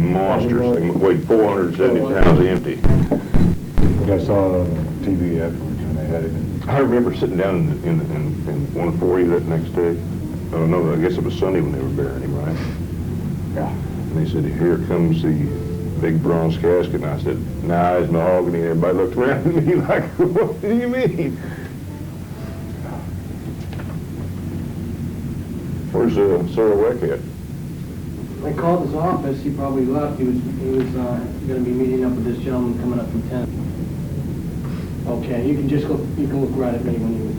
monstrous thing. Weighed 470 pounds empty. I saw it on TV afterwards when they had it. I remember sitting down in 140 that next day. Oh no, I guess it was Sunday when they were burying him, right? Yeah. And they said, "Here comes the big bronze casket." And I said, "Nah, it's mahogany." And everybody looked around at me like, "What do you mean?" Where's J.F.K at? I called his office. He probably left. He was going to be meeting up with this gentleman coming up from 10. Okay, you can just look. You can look right at me when you.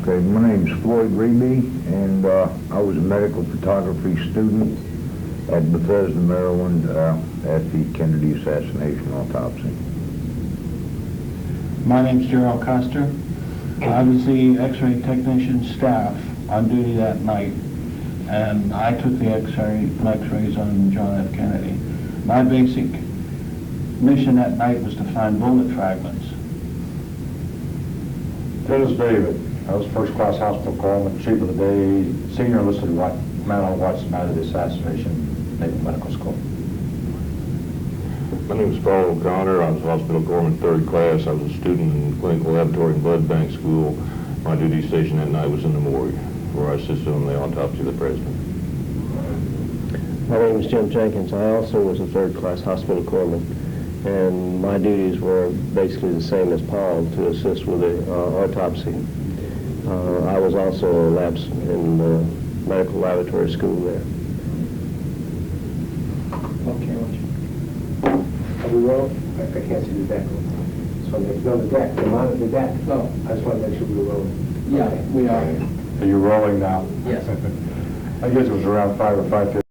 Okay, my name's Floyd Riebe, and I was a medical photography student at Bethesda, Maryland, at the Kennedy assassination autopsy. My name's Jerrol Custer. I was the X-ray technician staff on duty that night, and I took the X-rays on John F. Kennedy. My basic mission that night was to find bullet fragments. Dennis David. I was first-class hospital corpsman, chief of the day, senior enlisted man on watch the night of the assassination, Naval Medical School. My name is O'Connor. I was hospital corpsman, 3rd class. I was a student in clinical laboratory and blood bank school. My duty station that night was in the morgue, where I assisted on the autopsy of the president. My name is Jim Jenkins. I also was a 3rd class hospital corpsman, and my duties were basically the same as Paul, to assist with the autopsy. I was also a labs in the medical laboratory school there. Okay, watch. Are we rolling? I can't see the deck. So there's no deck. The monitor the deck. No. I just want to make sure we were rolling. Yeah, Okay. we are. Are you rolling now? Yes. I guess it was around 5 or 5:50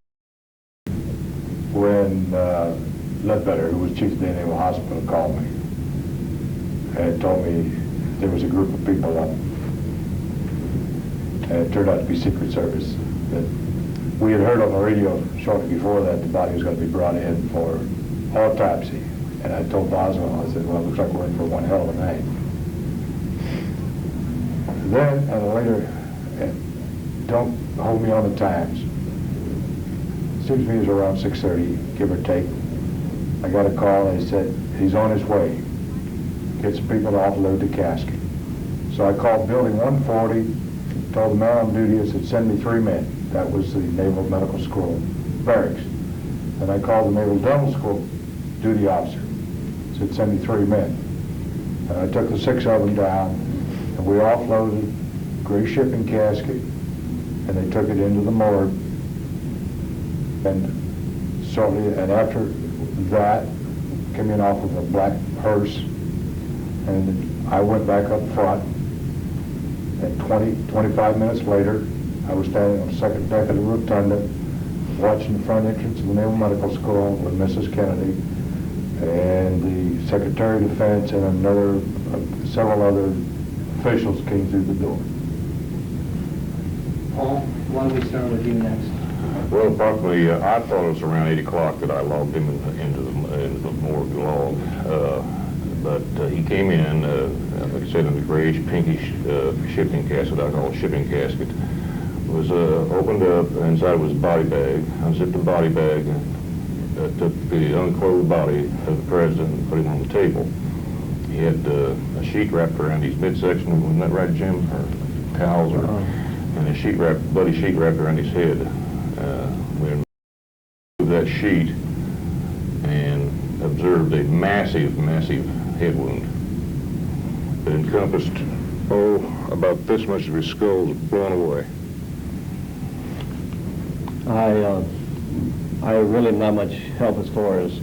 when Ledbetter, who was chief of the Naval Hospital, called me and told me there was a group of people up. And it turned out to be Secret Service. That we had heard on the radio shortly before that the body was going to be brought in for autopsy. And I told Boswell, I said, "Well, it looks like we're in for one hell of a night." Then, at a later, and don't hold me on the times, seems to me it was around 6:30, give or take. I got a call and they said, "He's on his way. Get some people to offload the casket." So I called Building 140, told the man on duty, I said, "Send me 3 men." That was the Naval Medical School barracks. And I called the Naval Dental School duty officer, said, "Send me 3 men." And I took the 6 of them down, and we offloaded gray shipping casket, and they took it into the morgue. And shortly, and after that, came in off of a black hearse, and I went back up front. And 25 minutes later, I was standing on the 2nd deck of the rotunda, watching the front entrance of the Naval Medical School with Mrs. Kennedy and the Secretary of Defense and several other officials came through the door. Paul, why don't we start with you next? Well, approximately, I thought it was around 8 o'clock that I logged him into the morgue log. But he came in, like I said, in the grayish, pinkish shipping casket, I call it shipping casket. It was opened up, inside was a body bag. Unzipped the body bag and took the unclothed body of the president and put him on the table. He had a sheet wrapped around his midsection, wasn't that right, Jim? Or towels, or, and a bloody sheet wrapped around his head. We removed that sheet and observed a massive head wound that encompassed, about this much of his skull was blown away. I really not much help as far as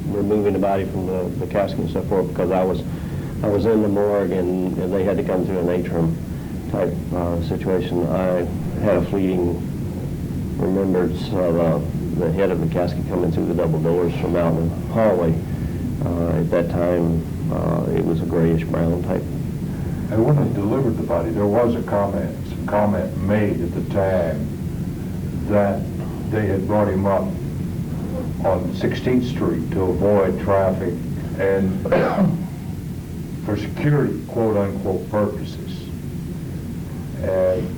removing the body from the casket and so forth, because I was in the morgue and they had to come through an atrium type situation. I had a fleeting remembrance of the head of the casket coming through the double doors from out in the hallway. At that time, it was a grayish brown type. And when they delivered the body, there was some comment made at the time that they had brought him up on 16th Street to avoid traffic and for security, quote-unquote, purposes. And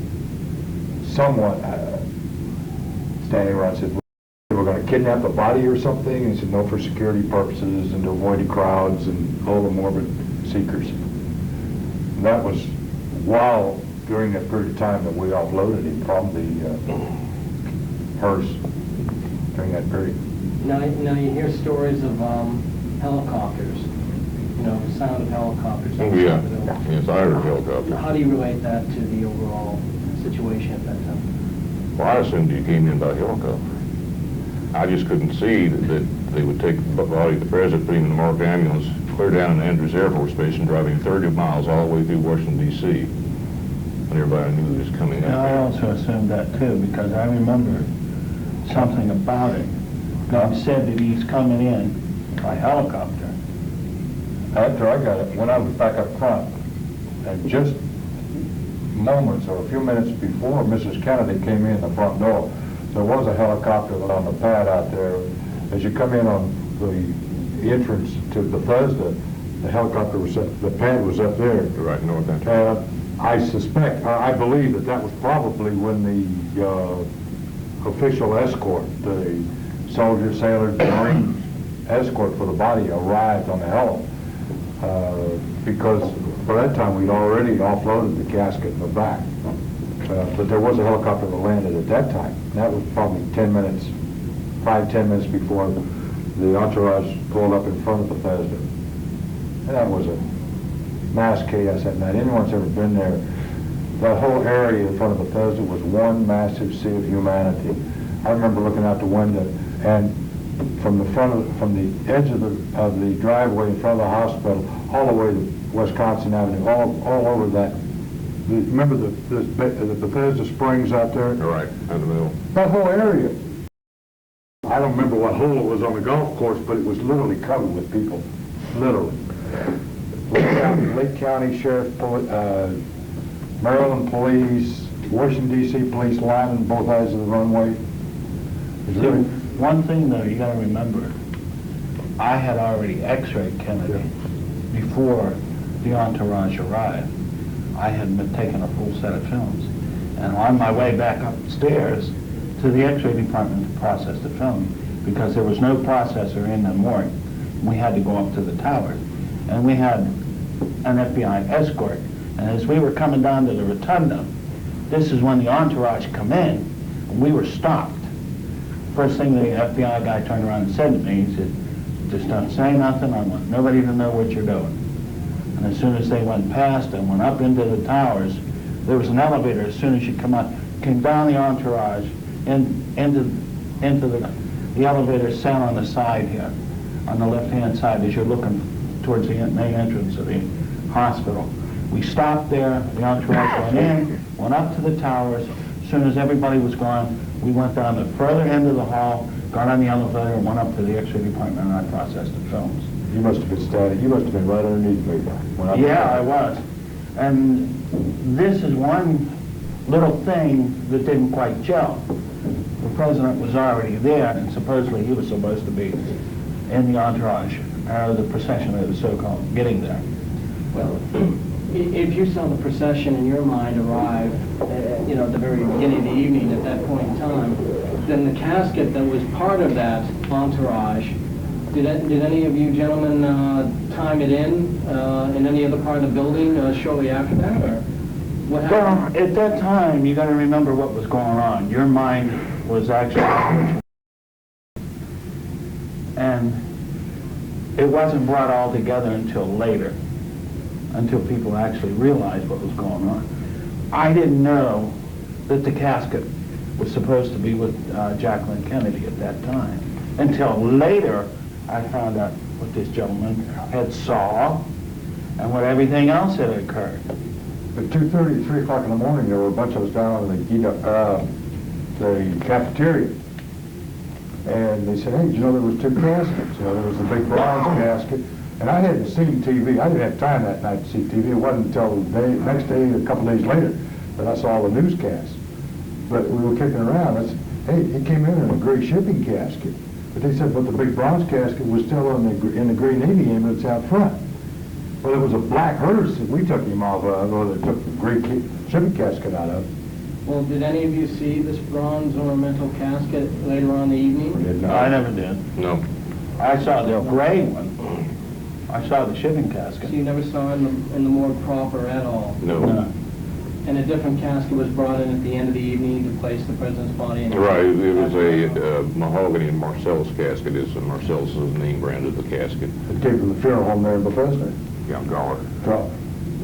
someone standing around said, "We're going to kidnap the body or something? And he said, no, for security purposes and to avoid the crowds and all the morbid seekers. And that was while, during that period of time that we offloaded him from the hearse during that period. Now you hear stories of helicopters, you know, the sound of helicopters. Oh, yeah. Yes, I heard helicopters. How do you relate that to the overall situation at that time? Well, I assumed you came in by helicopter. I just couldn't see that they would take the body of the president, put him in the marked ambulance, clear down in Andrews Air Force Base and drive him 30 miles all the way through Washington, D.C. when everybody knew he was coming out. Yeah, I also assumed that too, because I remember something about it. God said that he's coming in by helicopter. After I got it, when I was back up front, and just moments or a few minutes before Mrs. Kennedy came in the front door, there was a helicopter on the pad out there. As you come in on the entrance to Bethesda, the helicopter was up, the pad was up there. Right north end. I suspect, I believe that was probably when the official escort, the soldiers, sailors, Marines escort for the body arrived on the heli. Because by that time we'd already offloaded the casket in the back. But there was a helicopter that landed at that time. That was probably 10 minutes, 5-10 minutes before the entourage pulled up in front of Bethesda. And that was a mass chaos that night. Anyone that's ever been there, that whole area in front of Bethesda was one massive sea of humanity. I remember looking out the window, and from the edge of the driveway in front of the hospital, all the way to Wisconsin Avenue, all over that. Remember the Bethesda Springs out there? Right, in the middle. That whole area. I don't remember what hole it was on the golf course, but it was literally covered with people. Literally. Lake County Sheriff, Maryland Police, Washington, D.C. Police lining both sides of the runway. See, one thing though, you gotta remember, I had already x-rayed Kennedy before the entourage arrived. I had been taking a full set of films. And on my way back upstairs to the x-ray department to process the film, because there was no processor in the morgue, we had to go up to the tower. And we had an FBI escort. And as we were coming down to the rotunda, this is when the entourage come in, and we were stopped. First thing the FBI guy turned around and said to me, he said, just don't say nothing, I want nobody to know what you're doing. And as soon as they went past and went up into the towers, there was an elevator as soon as you come up, came down the entourage, into the elevator sat on the side here, on the left-hand side as you're looking towards the main entrance of the hospital. We stopped there, the entourage went in, went up to the towers. As soon as everybody was gone, we went down the further end of the hall, got on the elevator, and went up to the X-ray department, and I processed the films. You must have been static. You must have been right underneath me. Yeah, I was. And this is one little thing that didn't quite gel. The president was already there, and supposedly he was supposed to be in the entourage, or the procession of the so-called getting there. Well, if you saw the procession in your mind arrive, at the very beginning of the evening at that point in time, then the casket that was part of that entourage, did any of you gentlemen time it in any other part of the building shortly after that, or what happened? Well, at that time, you got to remember what was going on. Your mind was actually, and it wasn't brought all together until later, until people actually realized what was going on. I didn't know that the casket was supposed to be with Jacqueline Kennedy at that time, until later I found out what this gentleman had saw and what everything else had occurred. At 2:30, 3 o'clock in the morning, there were a bunch of us down in the cafeteria. And they said, hey, there was 2 caskets. There was the big bronze casket. And I hadn't seen TV. I didn't have time that night to see TV. It wasn't until the next day, a couple days later, that I saw the newscast. But we were kicking around. I said, hey, it came in a gray shipping casket. But they said, but the big bronze casket was still in the gray Navy ambulance out front. Well, it was a black hearse that we took him off of, or they took the gray shipping casket out of. Well, did any of you see this bronze ornamental casket later on in the evening? Did not. I never did. No. I saw the gray one. I saw the shipping casket. So you never saw in the morgue proper at all? No. No. And a different casket was brought in at the end of the evening to place the president's body in? Right, it was a mahogany and Marcellus casket. Marcellus is the name brand of the casket. It came from the funeral home there in Bethesda. Yeah, Galler. Oh.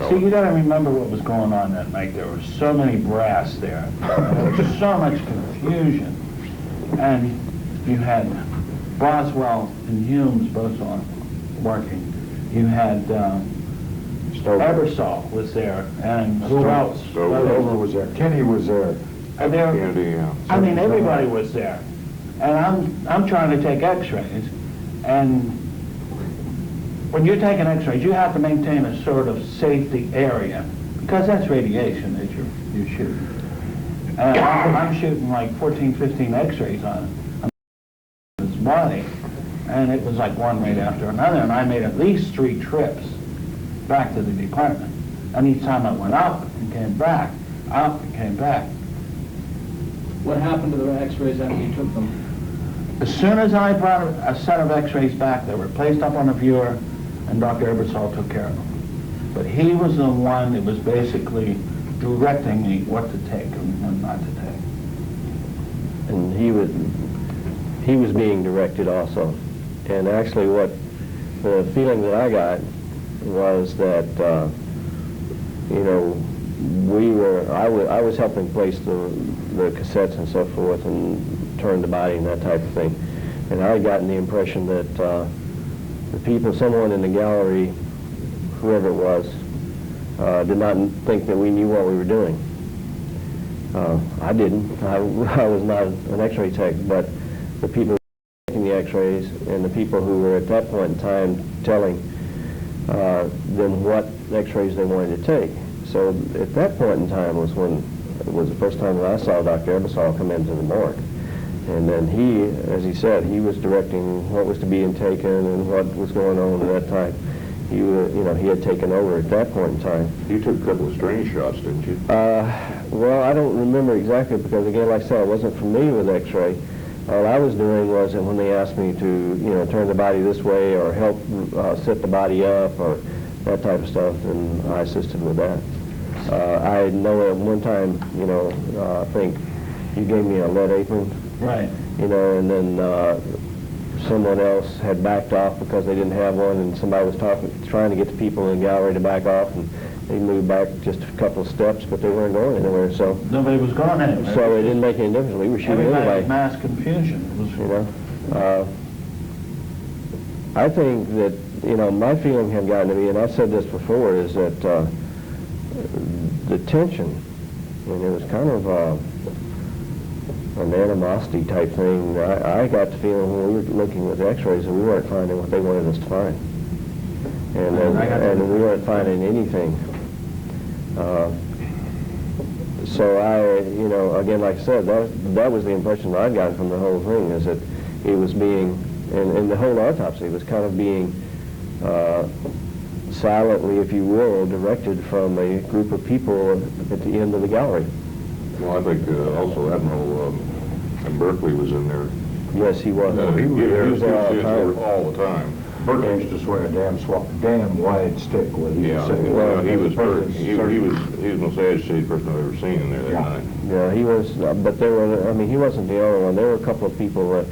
See, you gotta remember what was going on that night. There was so many brass there. There was so much confusion. And you had Boswell and Humes both on working. You had Ebersol was there, and who else? Stover was there. Kenny was there. And there, Kennedy, yeah. I mean, everybody was there. And I'm trying to take x-rays, and when you're taking x-rays, you have to maintain a sort of safety area, because that's radiation that you're shooting. And I'm shooting like 14, 15 x-rays on his body, and it was like one right after another, and I made at least 3 trips back to the department. And each time I went up and came back, up and came back. What happened to the x-rays after you took them? As soon as I brought a set of x-rays back, they were placed up on a viewer, and Dr. Ebersol took care of them. But he was the one that was basically directing me what to take and what not to take. And he was being directed also. And actually what the feeling that I got was that, you know, I was helping place the cassettes and so forth and turn the body and that type of thing. And I had gotten the impression that the people, someone in the gallery, whoever it was, did not think that we knew what we were doing. I didn't. I was not an x-ray tech, but the people taking the x-rays and the people who were at that point in time telling them what x-rays they wanted to take. So at that point in time was the first time that I saw Dr. Ebersol come into the morgue. And then he, as he said, he was directing what was to be taken and what was going on at that time. He had taken over at that point in time. You took a couple of strain shots, didn't you? Well, I don't remember exactly because, again, like I said, I wasn't familiar with x-ray. All I was doing was that when they asked me to, turn the body this way or help set the body up or that type of stuff, then I assisted with that. I know at one time, I think you gave me a lead apron. Right. And then someone else had backed off because they didn't have one, and somebody was trying to get the people in the gallery to back off, and they moved back just a couple of steps, but they weren't going anywhere. So nobody was going anywhere. So it didn't make any difference. We were shooting Everybody anyway. had mass confusion. It was, I think that my feeling had gotten to me, and I've said this before, is that the tension, and it was kind of an animosity type thing. I got the feeling when we were looking with x-rays that we weren't finding what they wanted us to find. And we weren't finding anything. So again, like I said, that was the impression that I'd gotten from the whole thing, is that it was being, and the whole autopsy was kind of being silently, if you will, directed from a group of people at the end of the gallery. Well, I think also Admiral Berkeley was in there. Yes, he was. He was there all the time. all the time. Berkeley used to swing a damn wide stick with him. Yeah, well, he was the most agitated person I've ever seen in there that night. Yeah, he was, but there were, he wasn't the only one. There were a couple of people that,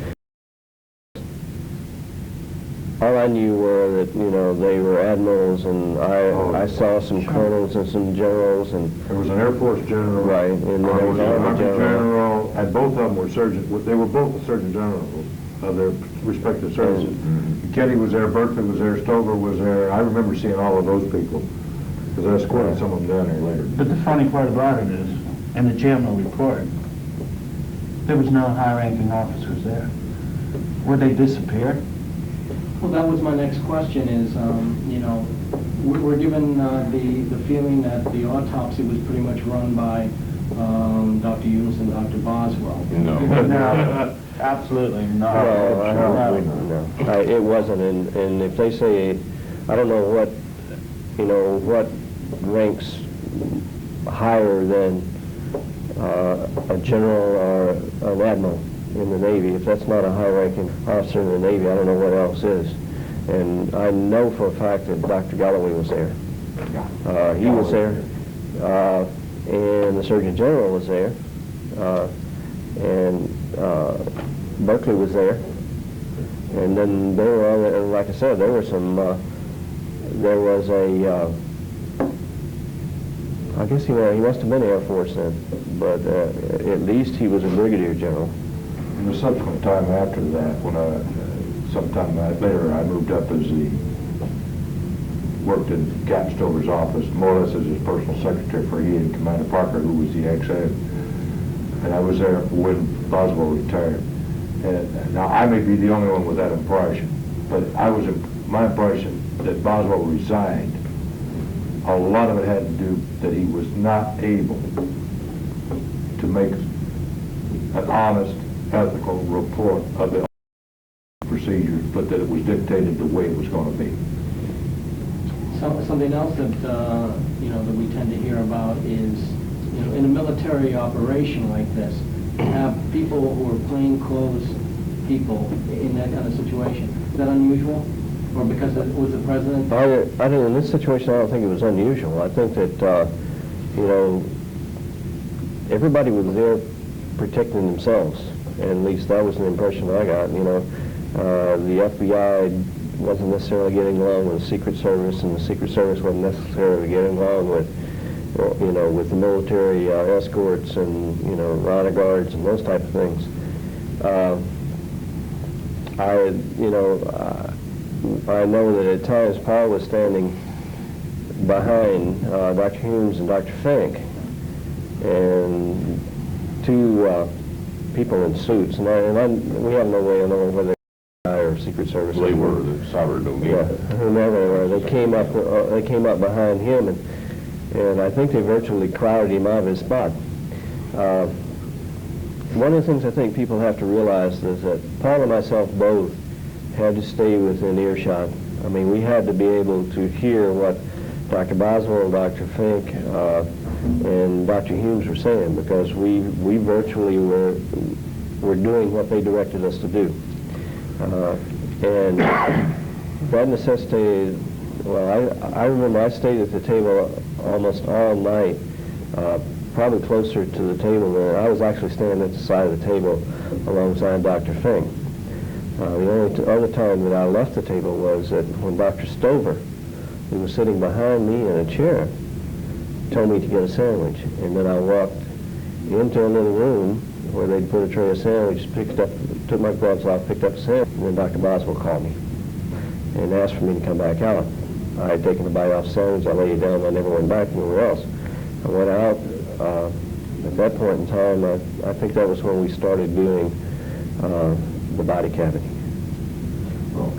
all I knew were that, they were admirals, and I saw some colonels and some generals, and There was an Air Force general. right, and then there was an Army general. and both of them were surgeons. They were both the surgeon generals of their respective services. Kenny was there, Berkeley was there, Stover was there. I remember seeing all of those people, because I escorted some of them down there later. but the funny part about it is, in the general report, there was no high-ranking officers there. Were they disappeared? Well, that was my next question is, we're given the feeling that the autopsy was pretty much run by Dr. Eunice and Dr. Boswell. No, absolutely not. No, it wasn't, and if they say, I don't know what ranks higher than a general or an admiral in the Navy. If that's not a high-ranking officer in the Navy, I don't know what else is. And I know for a fact that Dr. Galloway was there. He was there, and the Surgeon General was there, and Berkeley was there. And then there were other, like I said, there were some, there was a, I guess he must have been Air Force then, but at least he was a brigadier general. In the subsequent time after that, when sometime later I moved up as worked in Captain Stover's office, more or less as his personal secretary for he and Commander Parker, who was the XO. And I was there when Boswell retired. And now I may be the only one with that impression, but my impression that Boswell resigned, a lot of it had to do that he was not able to make an honest, ethical report of the procedures, but that it was dictated the way it was going to be. Something else that that we tend to hear about is, in a military operation like this, have people who are plainclothes people in that kind of situation. Is that unusual? Or because it was the president? I think in this situation, I don't think it was unusual. I think that, everybody was there protecting themselves. And at least that was the impression I got. The FBI wasn't necessarily getting along with the Secret Service, and the Secret Service wasn't necessarily getting along with, with the military escorts and, honor guards and those type of things. I know that at times Paul was standing behind Dr. Humes and Dr. Fink, and two people in suits, and we have no way of knowing whether they were Secret Service. They were the cyber domain. Yeah, whomever they were. They came up behind him, and I think they virtually crowded him out of his spot. One of the things I think people have to realize is that Paul and myself both had to stay within earshot. I mean, we had to be able to hear what Dr. Boswell and Dr. Fink and Dr. Humes were saying, because we virtually were doing what they directed us to do. And that necessitated, well, I remember I stayed at the table almost all night, probably closer to the table than I was actually standing at the side of the table alongside Dr. Fink. The only other time that I left the table was that when Dr. Stover, who was sitting behind me in a chair, told me to get a sandwich. And then I walked into a little room where they'd put a tray of sandwiches, took my gloves off, picked up a sandwich, and then Dr. Boswell called me and asked for me to come back out. I had taken a bite off the sandwich, I laid it down, I never went back anywhere else. I went out. At that point in time, I think that was when we started doing the body cavity. Well,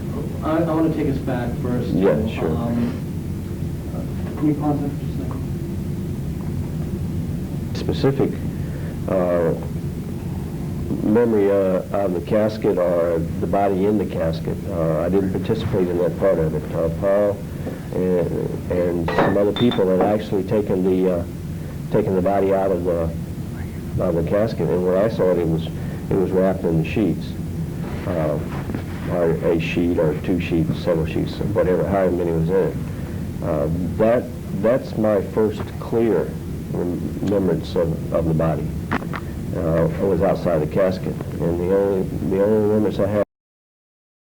I want to take us back first. Yeah, sure. Can you pause that for just a second? Specific memory of the casket or the body in the casket. I didn't participate in that part of it. Paul and some other people had actually taken the body out of the casket, and when I saw it, it was wrapped in the sheets, or a sheet or two sheets, several sheets, whatever, however many was in it. That's my first clear remembrance of the body. It was outside the casket, and the only remembrance I have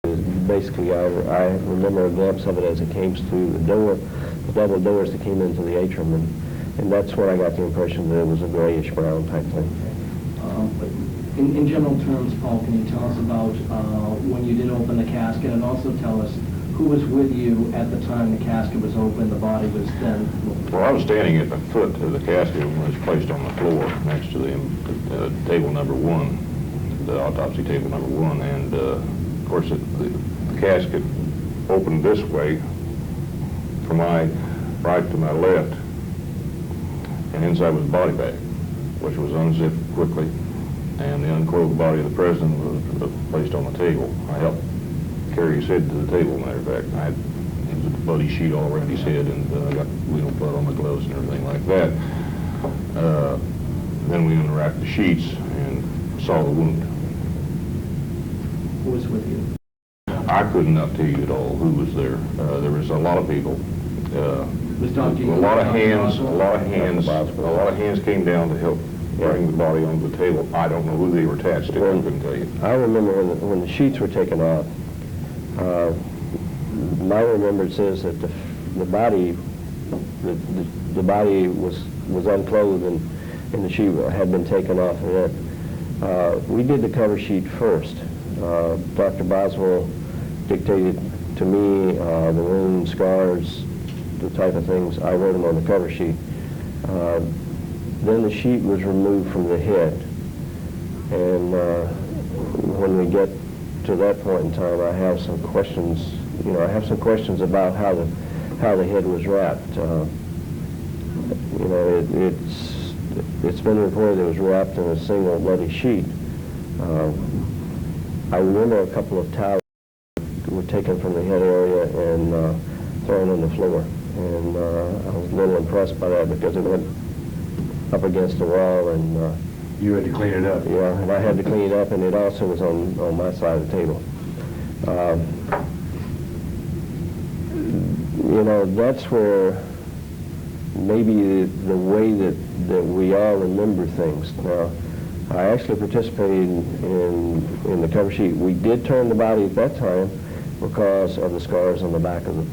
is basically I remember a glimpse of it as it came through the door, the double doors that came into the atrium, and that's where I got the impression that it was a grayish brown type thing. In general terms, Paul, can you tell us about when you did open the casket, and also tell us who was with you at the time the casket was open, the body was then? Well, I was standing at the foot of the casket when it was placed on the floor next to the table number 1, the autopsy table number 1, and of course the casket opened this way from my right to my left, and inside was a body bag, which was unzipped quickly, and the unclothed body of the president was placed on the table. I helped carry his head to the table, matter of fact. It was a bloody sheet all around his head, and I got blood on my gloves and everything like that. then we unwrapped the sheets and saw the wound. Who was with you? I could not tell you at all who was there. There was a lot of people. Was Dr. A lot of hands, a Boswell? lot of hands, a lot of hands came down to help bring the body onto the table. I don't know who they were attached to. I couldn't tell you. I remember when the sheets were taken off, my remembrance is that the body was unclothed and the sheet had been taken off of it. We did the cover sheet first. Dr. Boswell dictated to me the wound, scars, the type of things. I wrote them on the cover sheet. Then the sheet was removed from the head. And when we get to that point in time, I have some questions. I have some questions about how the head was wrapped. It's been reported it was wrapped in a single bloody sheet. I remember a couple of towels were taken from the head area and thrown on the floor. And I was a little impressed by that because it went up against the wall and You had to clean it up. yeah, and I had to clean it up, and it also was on my side of the table. That's where maybe the way that we all remember things. Now, I actually participated in the cover sheet. We did turn the body at that time because of the scars on the back of the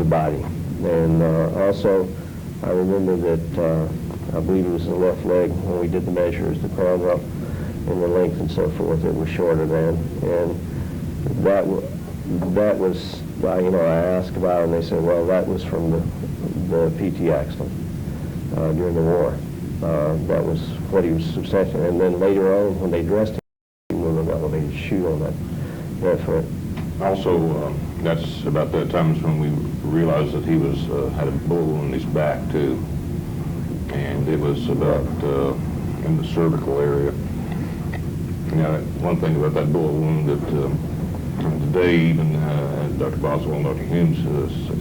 body, and also I remember that I believe it was the left leg when we did the measures, the crown up and the length and so forth. It was shorter then, and that was I asked about it, and they said, well, that was from the PT accident during the war. That was what he was substantial. And then later on, when they dressed him, he wore an elevated shoe on that foot. Also, that's about that time is when we realized that he had a bullet wound in his back too, and it was about in the cervical area. Now, one thing about that bullet wound that today even Dr. Boswell and Dr. Humes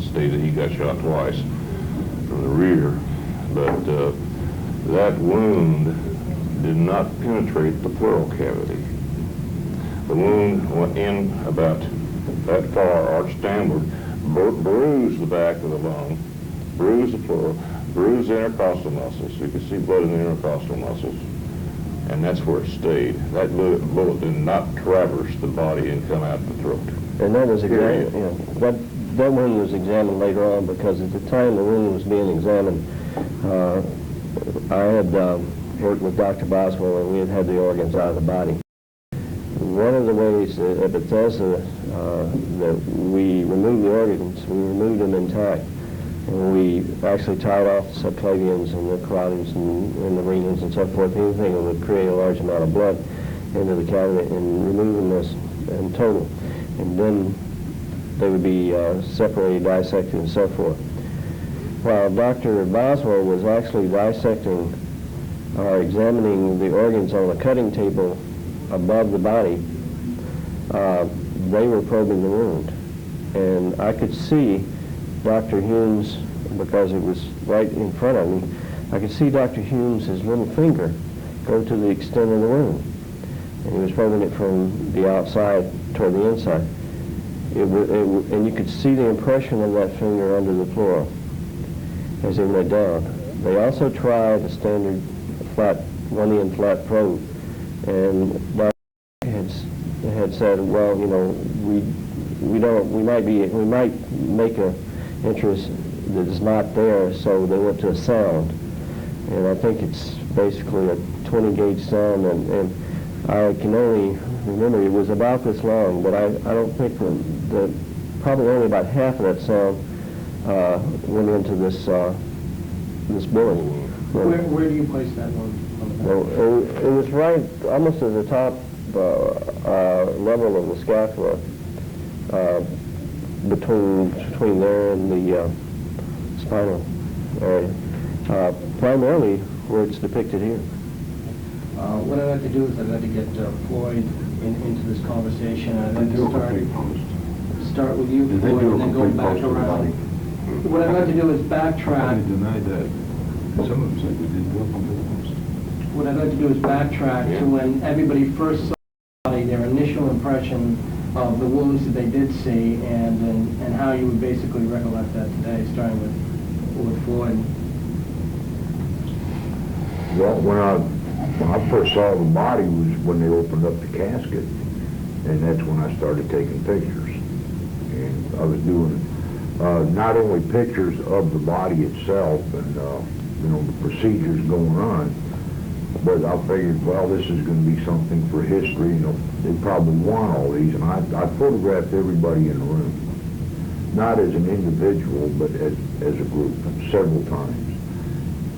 stated he got shot twice from the rear, but that wound did not penetrate the pleural cavity. The wound went in about that far, arched downward, bruised the back of the lung, bruised the pleural, bruised the intercostal muscles. You can see blood in the intercostal muscles, and that's where it stayed. That bullet did not traverse the body and come out the throat. And that was examined. That wound was examined later on because at the time the wound was being examined, I had worked with Dr. Boswell, and we had the organs out of the body. One of the ways at Bethesda that we removed the organs, we removed them intact. And we actually tied off the subclavians and the carotids and the renals and so forth, anything that would create a large amount of blood into the cavity, and removing this in total. And then they would be separated, dissected, and so forth. While Dr. Boswell was actually dissecting or examining the organs on a cutting table above the body, they were probing the wound. And I could see Dr. Humes, because it was right in front of me, I could see Dr. Humes' little finger go to the extent of the wound. And he was probing it from the outside toward the inside. And you could see the impression of that finger under the pleural as it went down. They also tried a standard flat, one-end flat probe, and Dr. had said, well, we might make a interest that is not there, so they went to a sound, and I think it's basically a 20-gauge sound, and I can only remember it was about this long, but I don't think that probably only about half of that sound went into this bullet. Where do you place that one? It was right almost at the top level of the scapula, between there and the spinal area, primarily where it's depicted here. What I'd like to do is I'd like to get Floyd into this conversation. I'd like to start with you, Did they Floyd, do a and then go complete back post of the body? around. What I'd like to do is I backtrack. denied that. Some of them said we didn't work on the What I'd like to do is backtrack to when everybody first saw the body, their initial impression of the wounds that they did see, and how you would basically recollect that today, starting with Floyd. Well, when I first saw the body was when they opened up the casket, and that's when I started taking pictures. And I was doing not only pictures of the body itself and the procedures going on, but I figured, well, this is going to be something for history. They probably want all these, and I photographed everybody in the room, not as an individual, but as a group, several times.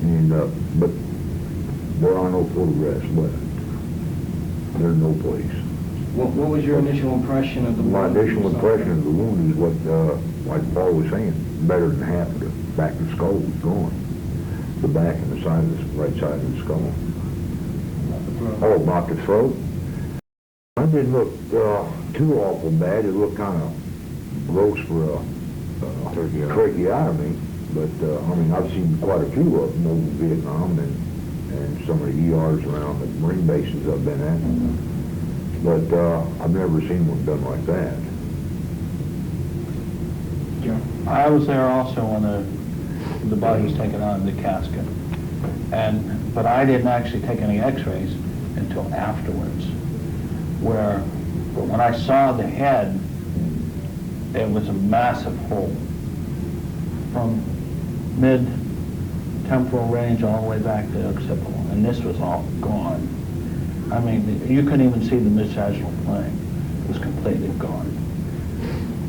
And but there are no photographs left. There's no place. What was your initial impression of the wound? My initial impression of the wound is what, like Paul was saying, better than half of the back of the skull was gone. The back and the side of the right side of the skull. Oh, about the throat? It didn't look too awful bad. It looked kind of gross for a tracheotomy. But, I mean, I've seen quite a few of them over in Vietnam and some of the ERs around the Marine bases I've been at. But I've never seen one done like that. I was there also when the body was taken out of the casket. But I didn't actually take any x-rays until afterwards, but when I saw the head, it was a massive hole from mid-temporal range all the way back to occipital, and this was all gone. I mean, you couldn't even see the mid-sagittal plane. It was completely gone.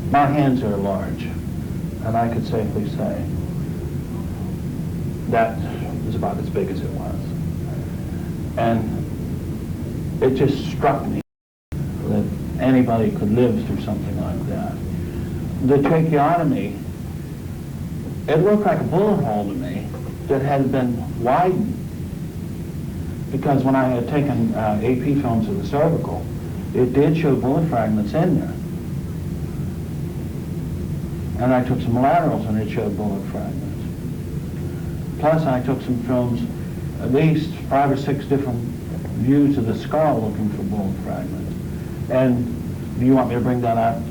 My hands are large, and I could safely say that was about as big as it was. And it just struck me that anybody could live through something like that. The tracheotomy, it looked like a bullet hole to me that had been widened. Because when I had taken AP films of the cervical, it did show bullet fragments in there. And I took some laterals and it showed bullet fragments. Plus I took some films, at least 5 or 6 different views of the skull looking for bullet fragments. And do you want me to bring that up?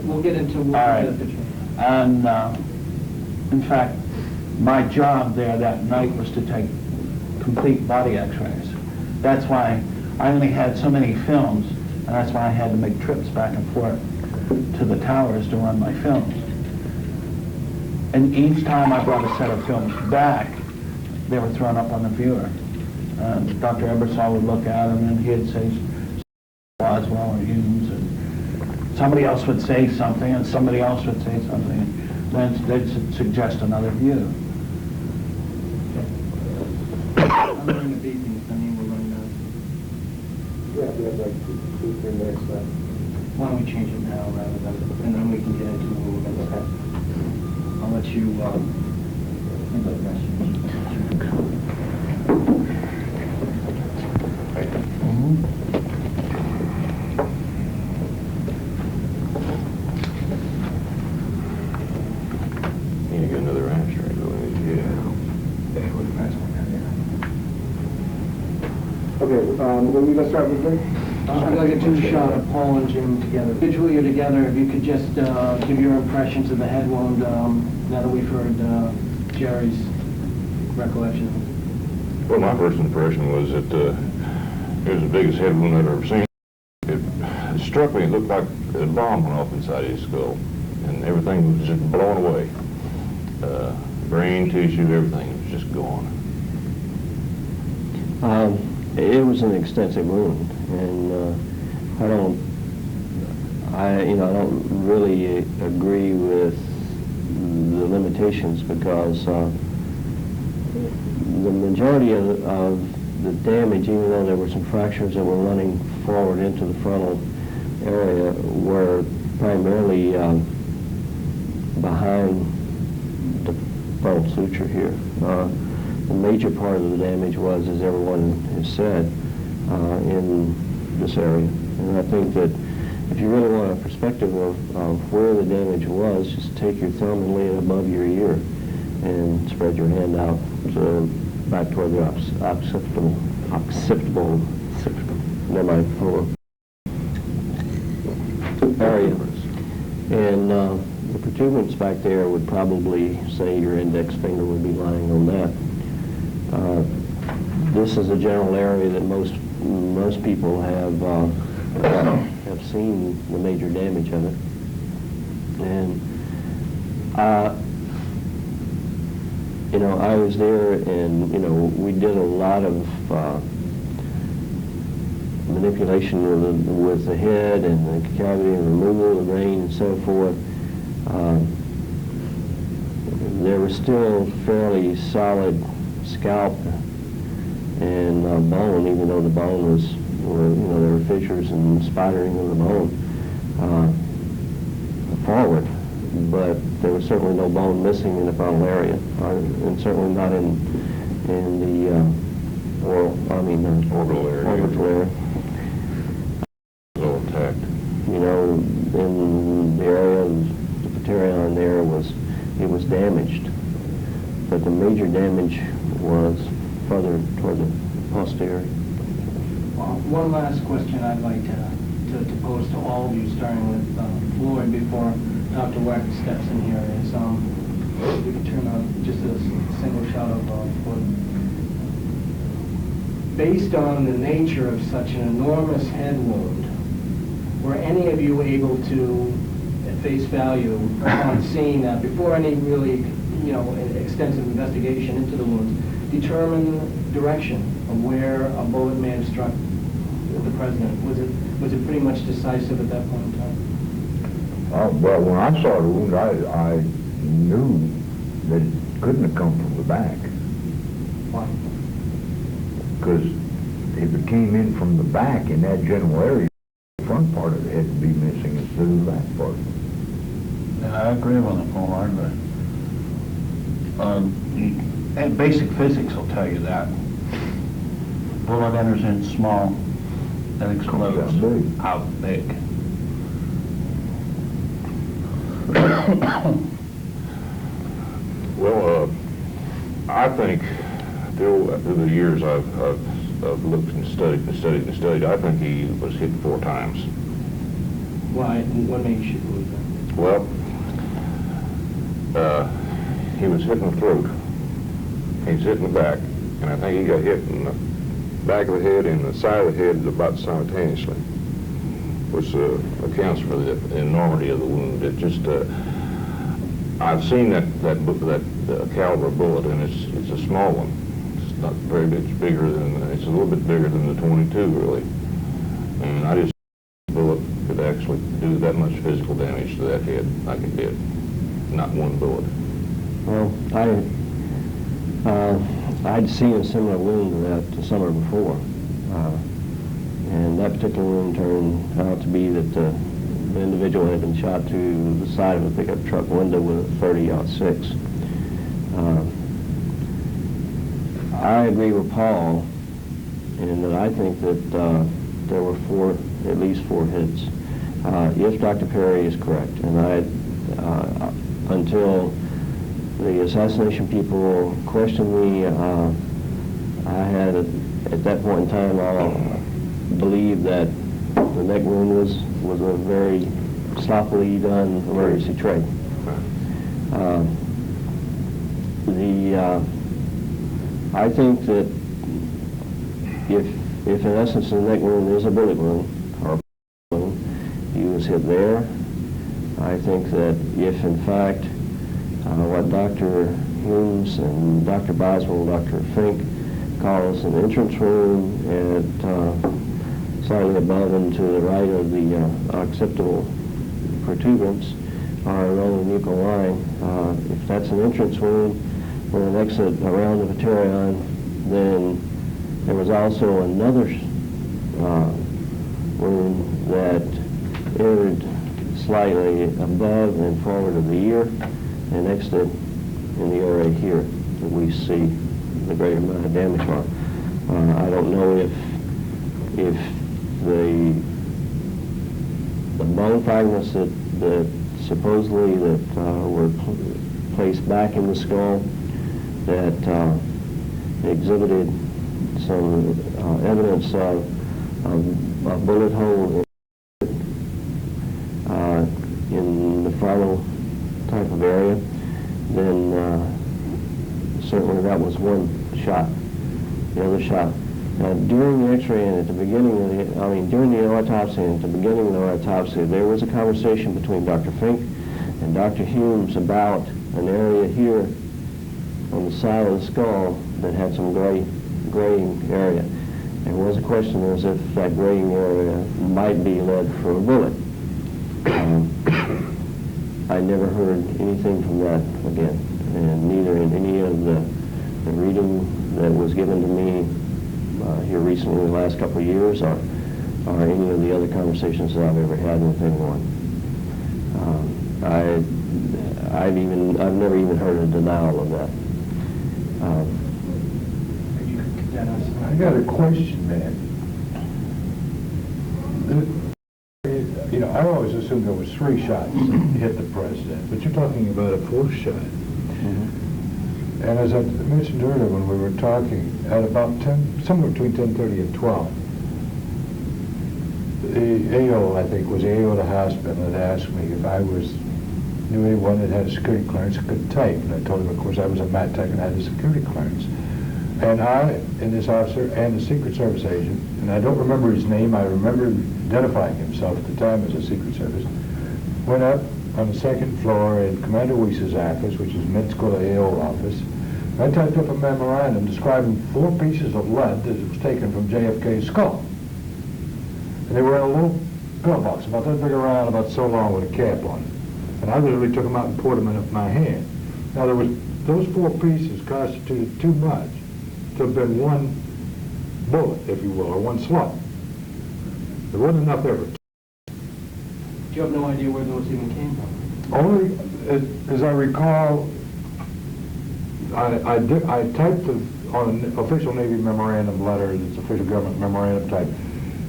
We'll get into All right. And in fact, my job there that night was to take complete body x-rays. That's why I only had so many films, and that's why I had to make trips back and forth to the towers to run my films. And each time I brought a set of films back, they were thrown up on the viewer. Dr. Ebersol would look at them and he'd say Boswell or Humes, and somebody else would say something, and somebody else would say something, and then they'd suggest another view. I'm running a beeping, I mean, we're running out. Yeah, we have like 2-3 minutes left. Why don't we change it now rather than, and then we can get into what we're going to say. I'll let you, invite the rest of you. You get another ashtray, Okay, when we gonna start with Rick? I'd like a 2-shot of Paul and Jim together. Visually or together, if you could just give your impressions of the head wound, now that we've heard Jerry's recollection. Well, my first impression was that it was the biggest head wound I'd ever seen. It struck me, it looked like a bomb went off inside his skull, and everything was just blown away. Brain tissue, everything was just gone. It was an extensive wound, and I don't really agree with the limitations, because the majority of the damage, even though there were some fractures that were running forward into the frontal area, were primarily behind the frontal suture here. The major part of the damage was, as everyone has said, in this area. And I think that if you really want a perspective of where the damage was, just take your thumb and lay it above your ear and spread your hand out back toward the occipital, area. And the protuberance back there would probably say your index finger would be lying on that. This is a general area that most people have seen the major damage of it. And you know, I was there, and you know, we did a lot of manipulation with the head and the cavity and removal of the brain and so forth. There was still fairly solid scalp and bone, even though the bone was, there were fissures and spidering of the bone forward, but there was certainly no bone missing in the frontal area, and certainly not in the orbital area. Orbital area. All intact. You know, in the area of the Pterion there it was damaged, but the major damage was further toward the posterior. One last question I'd like to pose to all of you, starting with Floyd, before Dr. Weck steps in here, is we can turn on just a single shot of Floyd. Based on the nature of such an enormous head wound, were any of you able to, at face value, on seeing that, before any really, extensive investigation into the wounds, determine direction of where a bullet may have struck the president? Was it pretty much decisive at that point in time? Well, when I saw the wound, I knew that it couldn't have come from the back. Why? Because if it came in from the back in that general area, the front part of the head would be missing instead of the back part. And I agree with the Pollard, but and basic physics will tell you that. Bullet enters in small and explodes out big. Well, I think through the years I've looked and studied, I think he was hit 4 times. Why? What makes you believe that? Well, he was hit in the throat. He's hit in the back, and I think he got hit in the back of the head and the side of the head about simultaneously, which accounts for the enormity of the wound. It just, I've seen that caliber bullet, and it's a small one. It's not very big. It's a little bit bigger than the 22, really. And I just the bullet could actually do that much physical damage to that head like it did. Not one bullet. Well, I'd seen a similar wound to that the summer before, and that particular wound turned out to be that the individual had been shot through the side of a pickup truck window with a 30-06. I agree with Paul in that I think that there were at least four hits. If Dr. Perry is correct, and until the assassination people questioned me, I had at that point in time believed that the neck wound was a very sloppily done emergency trade. I think that if in essence the neck wound is a bullet wound, or a wound, he was hit there. I think that if in fact what Dr. Humes and Dr. Boswell, Dr. Fink calls an entrance wound at slightly above and to the right of the occipital protuberance or along the nuchal line, if that's an entrance wound with an exit around the Pterion, then there was also another wound that entered slightly above and forward of the ear and exited in the area here that we see the great amount of damage on. I don't know if the the bone fragments that supposedly were placed back in the skull that exhibited some evidence of a bullet hole in the frontal type of area, then certainly that was one shot. The other shot. During the x-ray and at the beginning of during the autopsy and at the beginning of the autopsy, there was a conversation between Dr. Fink and Dr. Humes about an area here on the side of the skull that had some graying area. There was a question as if that graying area might be lead for a bullet. I never heard anything from that again, and neither in any of the reading that was given to me here recently in the last couple of years or any of the other conversations that I've ever had with anyone. I've never even heard a denial of that. I got a question, man. You know, I always assumed there was 3 shots that hit the president, but you're talking about a 4th shot. Mm-hmm. And as I mentioned earlier when we were talking, at about somewhere between 10:30 and 12, the AO, I think, was the AO of the hospital, had asked me if I knew anyone that had a security clearance and could type. And I told him, of course, I was a MAT tech and had a security clearance. And this officer and the Secret Service agent, and I don't remember his name, I remember identifying himself at the time as a Secret Service, went up on the 2nd floor in Commander Weiss's office, which is Med School AO office. I typed up a memorandum describing 4 pieces of lead that was taken from J.F.K's skull. And they were in a little pillbox, about that big around, about so long with a cap on it. And I literally took them out and poured them in my hand. Now those 4 pieces constituted too much to have been one bullet, if you will, or one slug. There wasn't enough there. You have no idea where those even came from? Only, as I recall, I typed on an official Navy memorandum letter, it's official government memorandum type.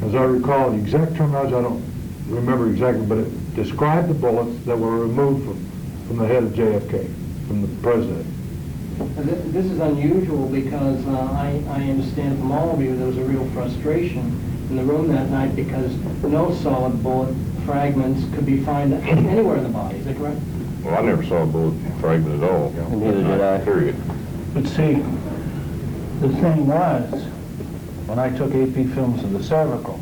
As I recall, the exact terminology, I don't remember exactly, but it described the bullets that were removed from the head of JFK, from the president. This is unusual because I understand from all of you there was a real frustration in the room that night because no solid bullet fragments could be found anywhere in the body. Is that correct? Well, I never saw a bullet fragment at all. Neither did I. Period. But see, the thing was, when I took AP films of the cervical,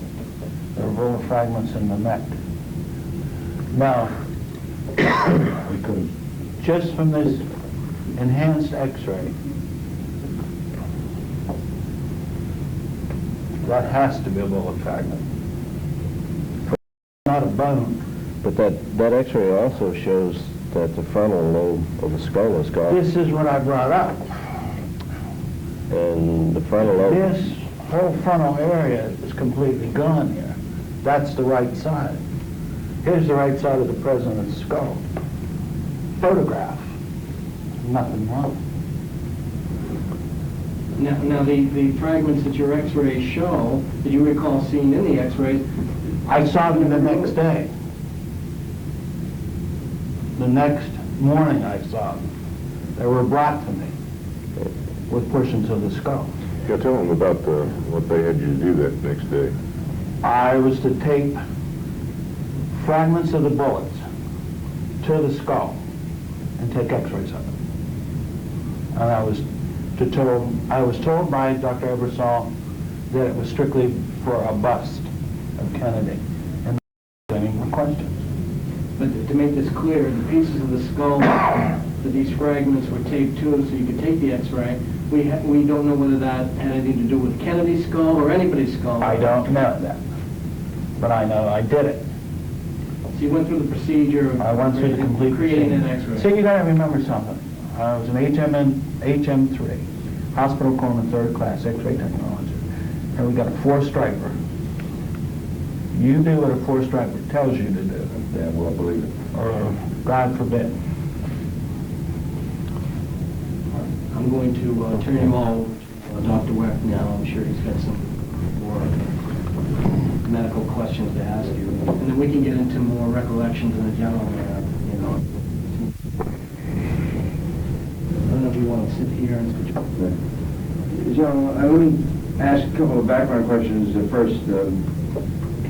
there were bullet fragments in the neck. Now, just from this enhanced x-ray, that has to be a bullet fragment. Not a bone. But that x-ray also shows that the frontal lobe of the skull is gone. This is what I brought up. And the frontal lobe... This whole frontal area is completely gone here. That's the right side. Here's the right side of the president's skull. Photograph. Nothing wrong. Now the fragments that your x-rays show, did you recall seeing in the x-rays? I saw them the next day. The next morning I saw them. They were brought to me with portions of the skull. Yeah, tell them about what they had you do that next day. I was to tape fragments of the bullets to the skull and take x-rays of them. And I was told by Dr. Ebersol that it was strictly for a bust of Kennedy. And any more questions? But to make this clear, the pieces of the skull that these fragments were taped to so you could take the x-ray, we don't know whether that had anything to do with Kennedy's skull or anybody's skull. I don't know that. But I know I did it. So you went through the procedure of I went through the complete creating an procedure. x-ray. See, you gotta remember something. I was an HM3, Hospital Corpsman 3rd class, X-ray technology. And we got a 4-striper. You do what a 4-striper tells you to do. Yeah, well, I believe it. Or God forbid. I'm going to turn you all over to Dr. Weck now. I'm sure he's got some more medical questions. questions to ask you, and then we can get into more recollections in a general manner, you know. I don't know if you want to sit here and switch. John, let me ask a couple of background questions. First, I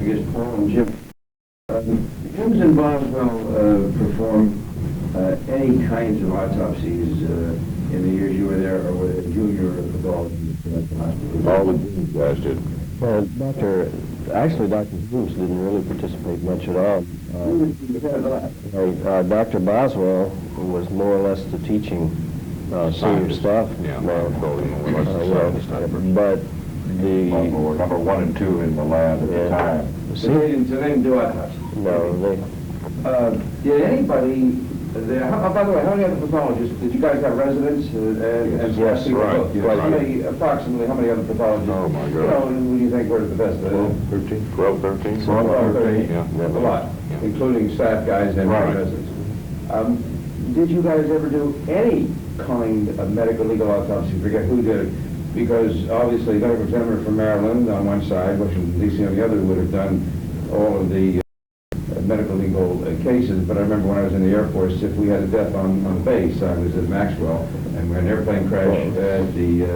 guess Paul and Jim. James and Boswell perform any kinds of autopsies in the years you were there, or were they junior pathologists at the hospital? All the guys did. Well, Dr. James didn't really participate much at all. Dr. Boswell was more or less the teaching senior staff. Yeah, man. But Boswell were number 1 and 2 in the lab at the time. So they didn't do autopsies? No, they... Did anybody, by the way, how many other pathologists, did you guys have residents? Yes, right. Approximately, how many other pathologists? Oh, my God. You know, who do you think were the best? 12, 13. 13? Yeah. A lot, Yeah. including staff guys and Right. residents. Did you guys ever do any kind of medical legal autopsy? Forget who did it. Because obviously, medical examiner from Maryland on one side, Washington D.C. on the other, would have done all of the medical legal cases. But I remember when I was in the Air Force, if we had a death on the base, I was at Maxwell, and we had an airplane crash at the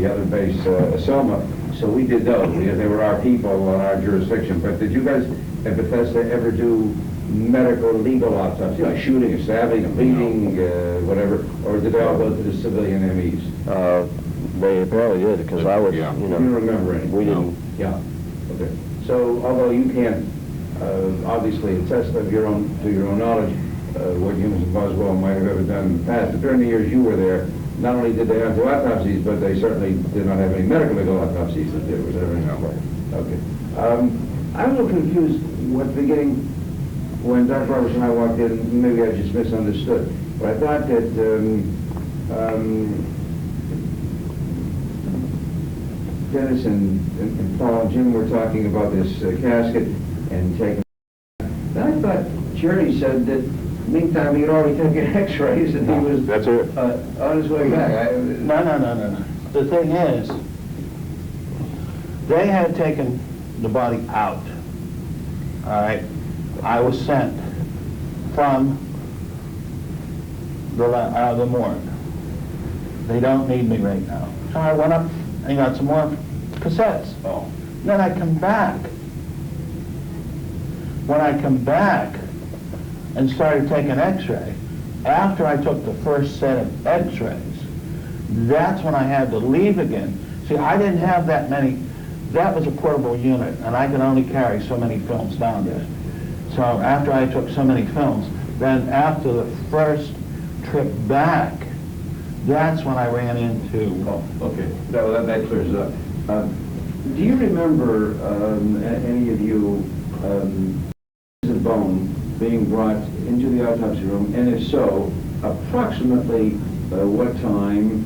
other base, Selma. So we did those. They were our people on our jurisdiction. But did you guys at Bethesda ever do medical legal autopsy, like shooting, a stabbing, a bleeding, whatever, or did they all go to the civilian MEs? They apparently did, because I was, Yeah. you You know... don't remember any? We didn't. Yeah. Okay. So, although you can't obviously attest to your own knowledge what Humans and Boswell might have ever done in the past, but during the years you were there, not only did they not do autopsies, but they certainly did not have any medical legal autopsies that did. Was that right? No. Okay. I was a little confused at the beginning when Dr. Roberts and I walked in. Maybe I just misunderstood, but I thought that Dennis and Paul and Jim were talking about this casket and taking. Then I thought Jerry said that meantime he had already taken X-rays and he was That's it. on his way back. No. The thing is, they had taken the body out. All right? I was sent from the morgue. They don't need me right now. So I went up and got some more cassettes. Oh. Then I come back. When I come back and started taking X-ray, after I took the first set of X-rays, that's when I had to leave again. See, I didn't have that many. That was a portable unit, and I could only carry so many films down there. So after I took so many films, then after the first trip back, that's when I ran into... Oh, okay. That clears it up. Do you remember, any of you, the bone being brought into the autopsy room, and if so, approximately what time,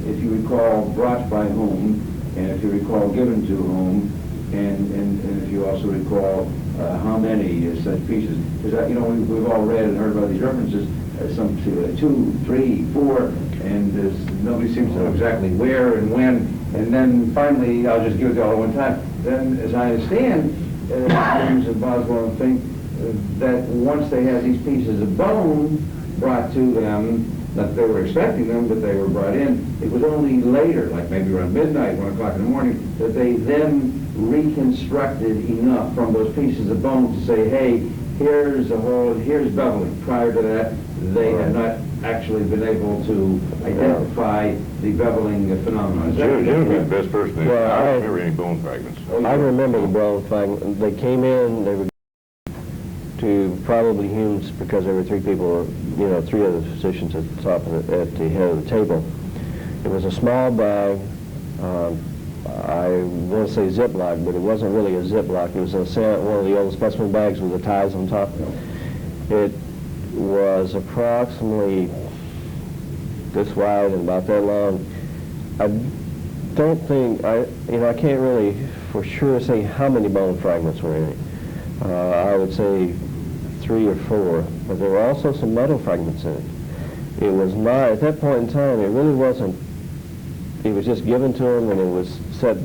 if you recall, brought by whom, and if you recall, given to whom, and if you also recall how many such pieces? Because you know we've all read and heard about these references, some 2, 3, 4, and nobody seems to know exactly where and when. And then finally, I'll just give it to all at one time. Then, as I understand, James and Boswell think that once they had these pieces of bone brought to them, not that they were expecting them, but they were brought in, it was only later, like maybe around midnight, 1 o'clock in the morning, that they then reconstructed enough from those pieces of bone to say, hey, here's beveling. Prior to that, they had not actually been able to identify the beveling phenomenon. Jim's the best person. Well, I don't remember any bone fragments. I remember the bone fragment. They came in, they were to probably Humes because there were 3 people, you know, 3 other physicians at the top of at the head of the table. It was a small bag. I want to say Ziploc, but it wasn't really a Ziploc. It was one of the old specimen bags with the ties on top. It was approximately this wide and about that long. I don't think, I can't really for sure say how many bone fragments were in it. I would say 3 or 4, but there were also some metal fragments in it. It was not, at that point in time, it really wasn't, it was just given to them and it was set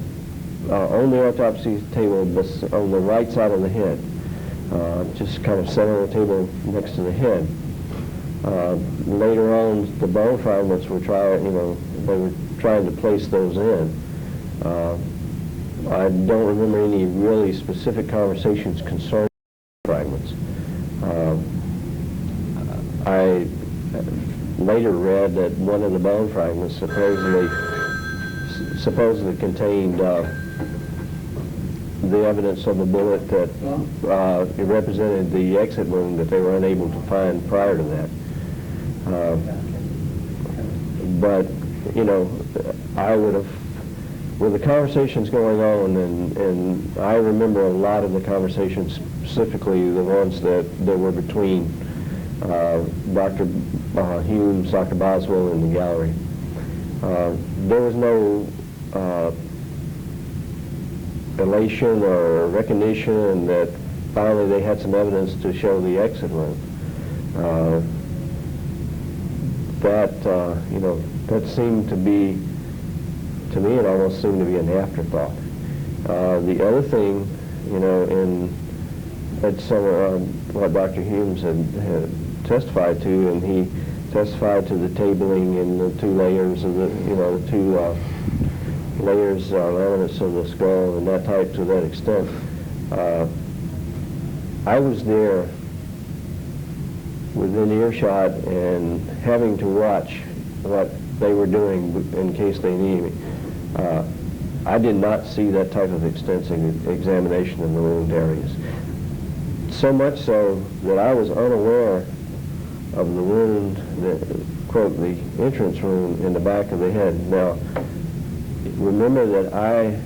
on the autopsy table on the right side of the head, just kind of center of the table next to the head. Later on, the bone fragments were trying, they were trying to place those in. I don't remember any really specific conversations concerning fragments. I later read that one of the bone fragments supposedly contained the evidence of a bullet that it represented the exit wound that they were unable to find prior to that. But, I would have, with the conversations going on, and I remember a lot of the conversations, specifically the ones that were between Dr. Humes, Dr. Boswell, and the gallery. There was no elation or recognition that finally they had some evidence to show the exit wound. That seemed to be, to me, it almost seemed to be an afterthought. The other thing, at some what Dr. Humes had testified to, and he testified to the tabling and the two layers of the two layers or laminates of the skull and that type to that extent. I was there within earshot and having to watch what they were doing in case they needed me. I did not see that type of extensive examination of the wound areas. So much so that I was unaware of the wound, quote, the entrance wound in the back of the head. Now, remember that I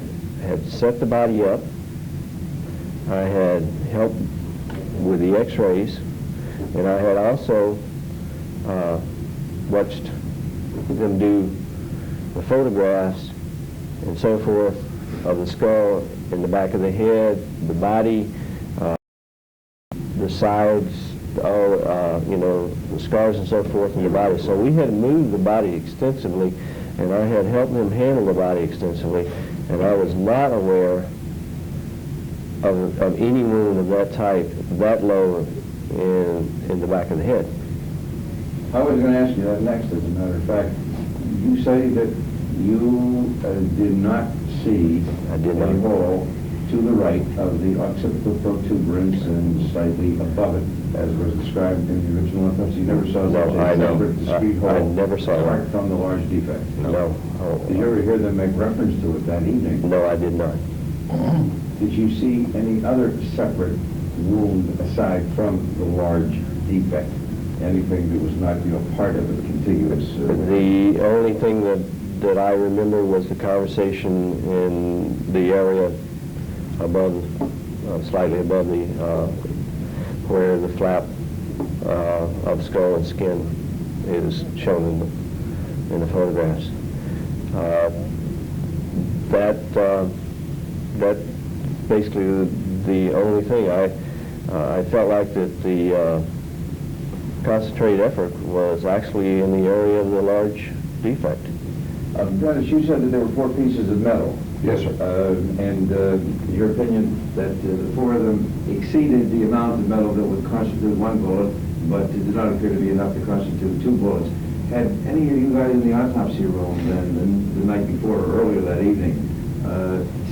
had set the body up. I had helped with the x-rays, and I had also watched them do the photographs and so forth of the skull in the back of the head, the body, the sides, the scars and so forth in the body. So we had moved the body extensively, and I had helped them handle the body extensively, and I was not aware of any wound of that type, that low in the back of the head. I was going to ask you that next, as a matter of fact. You say that you did not see a hole to the right of the occipital protuberance and slightly above it, as was described in the original autopsy. You never saw that separate discrete hole? I never saw that. Apart from the large defect? No. Did you ever hear them make reference to it that evening? No, I did not. Did you see any other separate wound aside from the large defect? Anything that was not, part of the contiguous? The only thing that I remember was the conversation in the area above, slightly above the, where the flap of skull and skin is shown in the photographs. That basically the only thing. I felt like that the concentrated effort was actually in the area of the large defect. Dennis, you said that there were 4 pieces of metal. Yes, sir. And your opinion that the 4 of them exceeded the amount of metal that would constitute 1 bullet, but it did not appear to be enough to constitute 2 bullets. Had any of you guys in the autopsy room then, the night before or earlier that evening,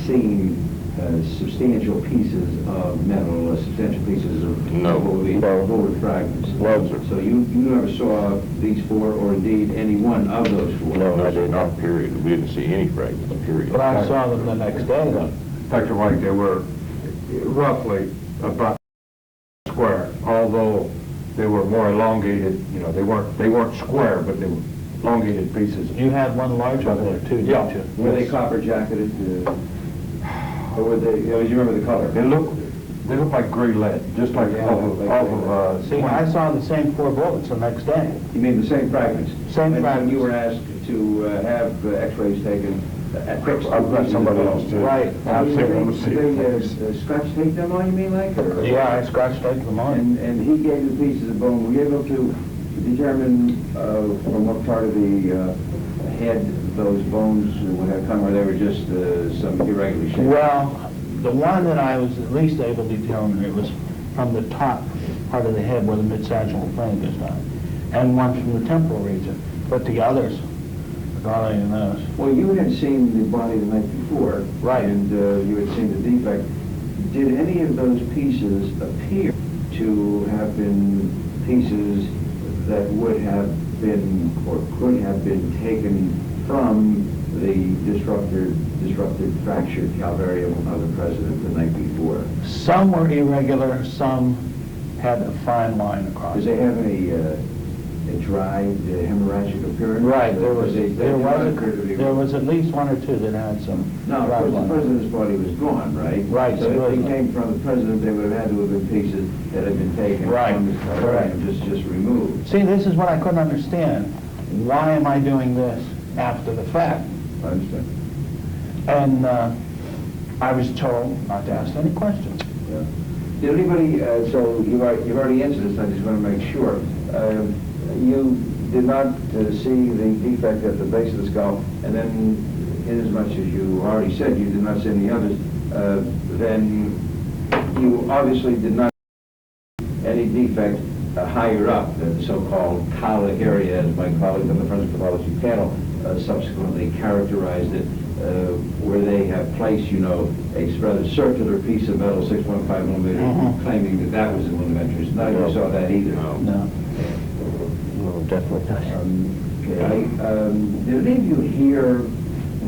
seen substantial pieces of metal, substantial pieces of bullet fragments? No, sir. So you never saw these 4, or indeed any one of those 4? No, I did not. Period. We didn't see any fragments, period. But I saw them the next day, though. Dr. White, they were roughly about square, although they were more elongated. They weren't square, but they were elongated pieces. You had one large one there, too, didn't you? Were they copper jacketed? Or were they, you remember the color? They look like gray lead, just like off of See, I saw the same 4 bullets the next day. You mean the same fragments? Same and fragments. And you were asked to have x-rays taken fixed? I've got somebody else too. Right. Did they scratch tape them on, you mean, like? Or? Yeah, I scratched taped them on. And he gave you pieces of bone. Were you able to determine from what part of the head those bones would have come, or they were just some irregular shape? Well, the one that I was at least able to determine, it was from the top part of the head where the mid-sagittal plane goes down, and one from the temporal region. But the others, God only knows. Well, you had seen the body the night before. Right. And you had seen the defect. Did any of those pieces appear to have been pieces that would have been or could have been taken from the disrupted, fractured calvarium of the president the night before? Some were irregular, some had a fine line across. Did they have a dried hemorrhagic appearance? Right, there was was at least one or two that had some. No, of dry course, the lines. president's body was gone, right? Right, So if they supposedly. came from the president, they would have had to have been pieces that had been taken Right, from the correct. and just removed. See, this is what I couldn't understand. Why am I doing this after the fact? I understand. And I was told not to ask any questions. Yeah. Did anybody, so you've already answered this, I just want to make sure. You did not see the defect at the base of the skull, and then, in as much as you already said you did not see any others, then you obviously did not see any defect higher up, the so-called collar area, as my colleagues on the forensic pathology panel subsequently characterized it, where they have placed, you know, a rather circular piece of metal, 6.5 millimeter, claiming that that was in one of the entries. None of you saw that either. No. No, definitely not. Okay. Did any of you hear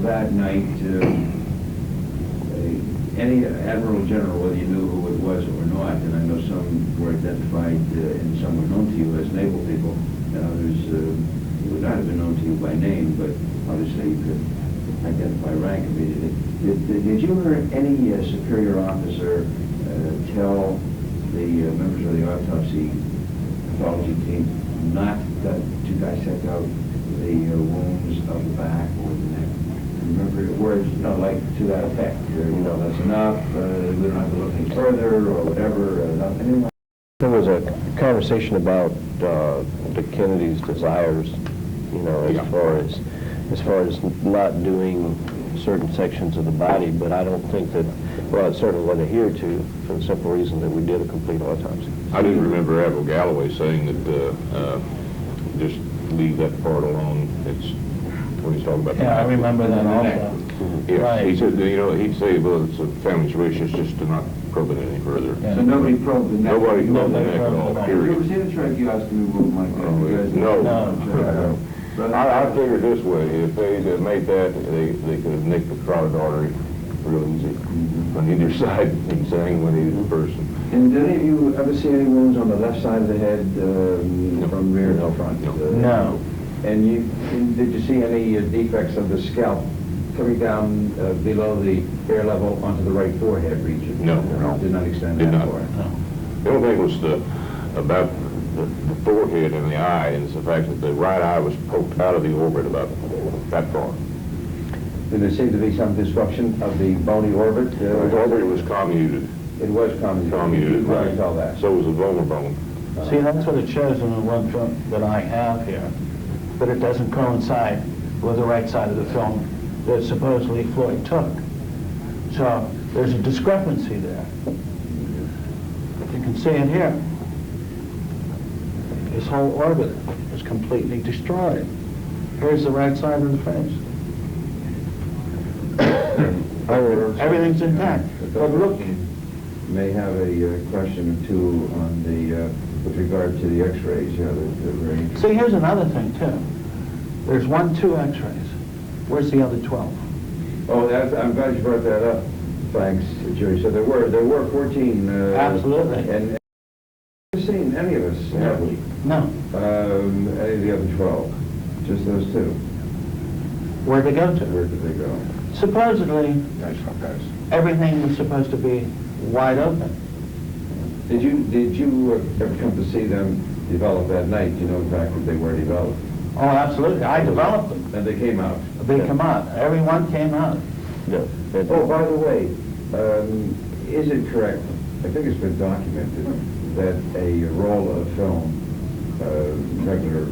that night any Admiral General, whether you knew who it was or not, and I know some were identified and some were known to you as naval people, and others would not have been known to you by name, but obviously you could identify rank immediately. Did you hear any superior officer tell the members of the autopsy pathology team not to dissect out the wounds of the back or the neck? Remember words, you know, like to that effect, you know, that's enough, we don't have to look any further, or whatever, nothing. There was a conversation about the Kennedy's desires, you know, as far as not doing certain sections of the body, but I don't think that, well, it certainly wasn't adhered to for the simple reason that we did a complete autopsy. I didn't remember Admiral Galloway saying that just leave that part alone. It's when he's talking about. Yeah, I remember that also. Yeah, Right. he said, you know, he'd say, well, it's a family's wish, it's just to not probe it any further. Yeah. So nobody probed the neck? Nobody probed the Nobody neck at probed all, the neck. period. Was it a tracheostomy wound like that? You guys- No. But I figured this way, if they had made that, they could have nicked the carotid artery real easy on either side, saying when he was a person. And did any of you ever see any wounds on the left side of the head from rear to front? No. And did you see any defects of the scalp coming down below the hair level onto the right forehead region? No. Did not extend Did that not. far? The only thing was about the forehead and the eye, and it's the fact that the right eye was poked out of the orbit about that far. Did there seem to be some destruction of the bony orbit? The orbit was comminuted. It was comminuted. You can tell that. So was the volar bone. See, that's what it shows in the one film that I have here, but it doesn't coincide with the right side of the film that supposedly Floyd took. So there's a discrepancy there. You can see it here. This whole orbit is completely destroyed. Here's the right side of the face. Everything's intact. But look, may have a question or two on the with regard to the X-rays. Yeah, they're very interesting. See, here's another thing too. There's 2 X-rays. Where's the other 12? Oh, I'm glad you brought that up. Thanks, Jerry. So there were 14. Absolutely. And we've seen any of us, have we? No. Any of the other 12? Just those 2. Where'd they go to? Where did they go? Supposedly, everything was supposed to be wide open. Did you ever come to see them develop that night? You know, in fact, that they were developed. Oh, absolutely. I developed them. And they came out. They come out. Everyone came out. No. Oh, by the way, is it correct, I think it's been documented, that a roll of film, regular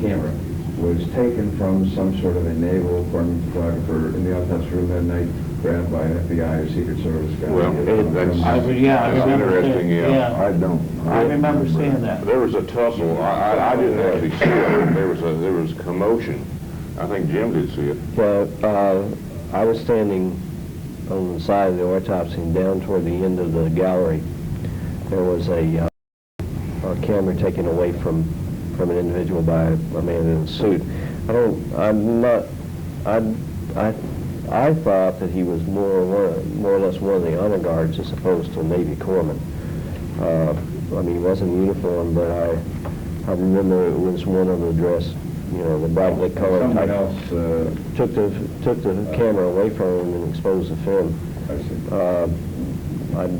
camera, was taken from some sort of a naval corpsman photographer in the autopsy room that night, grabbed by an FBI or Secret Service guy. Well, that's I remember interesting, seeing- yeah. I don't. I remember seeing that. There was a tussle. I didn't actually see it. There was commotion. I think Jim did see it. Well, I was standing on the side of the autopsy, and down toward the end of the gallery, there was a camera taken away from an individual by a man in a suit. I thought that he was more or less one of the honor guards as opposed to a Navy corpsman. I mean, he wasn't in uniform, but I remember it was one of the dress, you know, the brightly colored Someone type. else, Took the camera away from him and exposed the film. I see.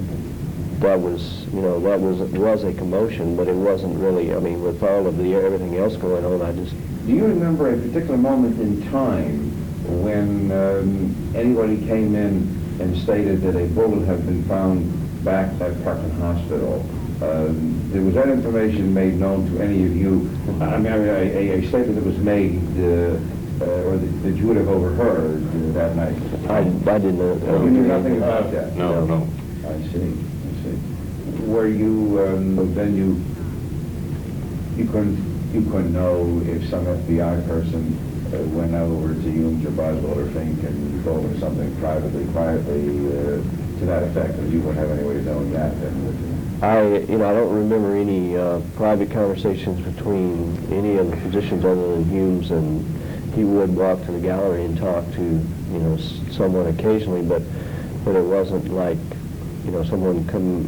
That was, you know, that was a commotion, but it wasn't really. I mean, with all of everything else going on, I just. Do you remember a particular moment in time when anybody came in and stated that a bullet had been found back at Parkland Hospital? Was that information made known to any of you? I mean, a statement that was made, or that you would have overheard that night? I didn't know. You knew nothing about that? No. I see. Were you, then you couldn't know if some FBI person went over to Humes or Boswell or Fink and told them something quietly, to that effect, and you wouldn't have any way of knowing that then, would you? I don't remember any private conversations between any of the physicians other than Humes, and he would walk to the gallery and talk to, you know, someone occasionally, but it wasn't like, you know, someone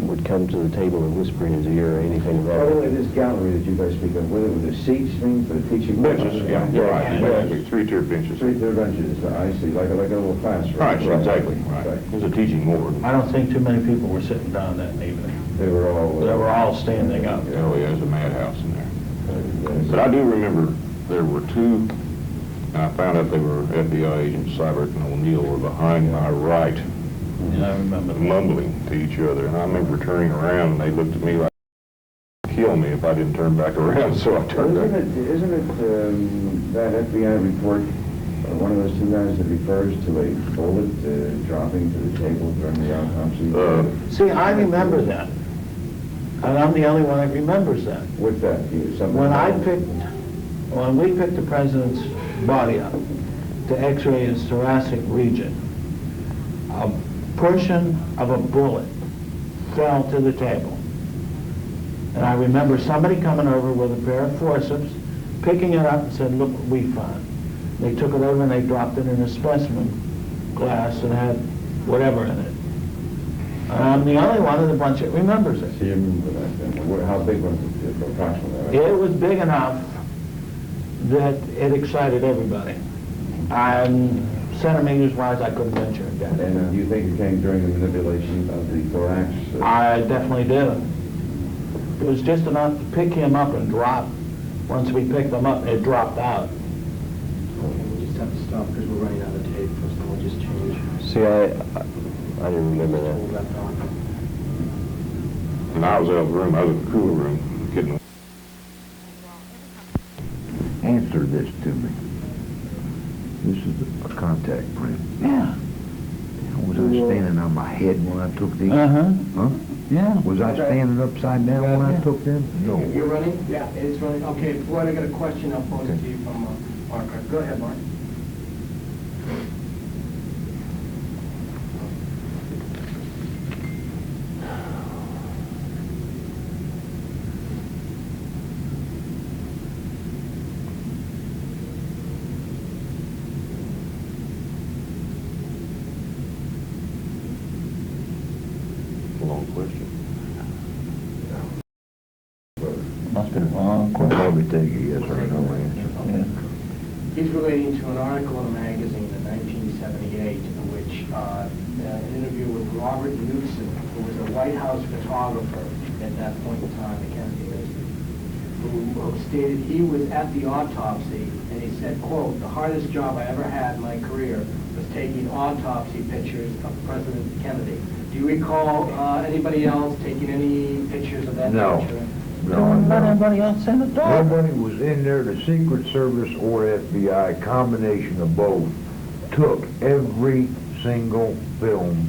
would come to the table and whisper in his ear or anything like By the that. way, this gallery that you guys speak of, whether it was a seats thing for the teaching... Benches, yeah, right. Basically, three-tier benches. Three-tier benches, I see, like a little classroom. Right, exactly, right. It was a teaching ward. I don't think too many people were sitting down that evening. They were all... standing up. Oh, yeah, there's a madhouse in there. But I do remember there were two, and I found out they were FBI agents, Seibert and O'Neill, were behind my right, Yeah, I remember. mumbling to each other. And I remember turning around, and they looked at me like, kill me if I didn't turn back around, so I turned back. Isn't it that FBI report, one of those two guys that refers to a bullet dropping to the table during the autopsy? See, I remember that. And I'm the only one that remembers that. What's that? When we picked the president's body up to x-ray his thoracic region, a portion of a bullet fell to the table. And I remember somebody coming over with a pair of forceps, picking it up and said, look what we found. They took it over and they dropped it in a specimen glass and had whatever in it. And I'm the only one of the bunch that remembers it. So you remember that then? How big was it approximately? It was big enough that it excited everybody. And centimeters-wise, I couldn't venture a guess. And do you think it came during the manipulation of the thorax? I definitely did. It was just enough to pick him up and drop. Once we picked him up, it dropped out. We just have to stop because we're running out of tape, so we'll just change. See, I didn't remember Hold that. that thought. And I was out of the room, I was in the cooler room, getting Answer this to me. This is a contact print. Yeah. Was I standing on my head when I took these? Uh-huh. Huh? Yeah. Was I standing upside down when I took them? No. You're running? Yeah, it's running. Okay, Floyd, I got a question I'll pose to you from Mark. Go ahead, Mark. long question. Must be a long question. Probably take a yes or no answer. Yeah. He's relating to an article in a magazine in 1978 in which an interview with Robert Newson, who was a White House photographer at that point in time, the Kennedy days, who stated he was at the autopsy, and he said, quote, "The hardest job I ever had in my career was taking autopsy pictures of President Kennedy." Do you recall anybody else taking any pictures of that No. nature? Don't let anybody else in the door. Nobody was in there. The Secret Service or FBI, combination of both, took every single film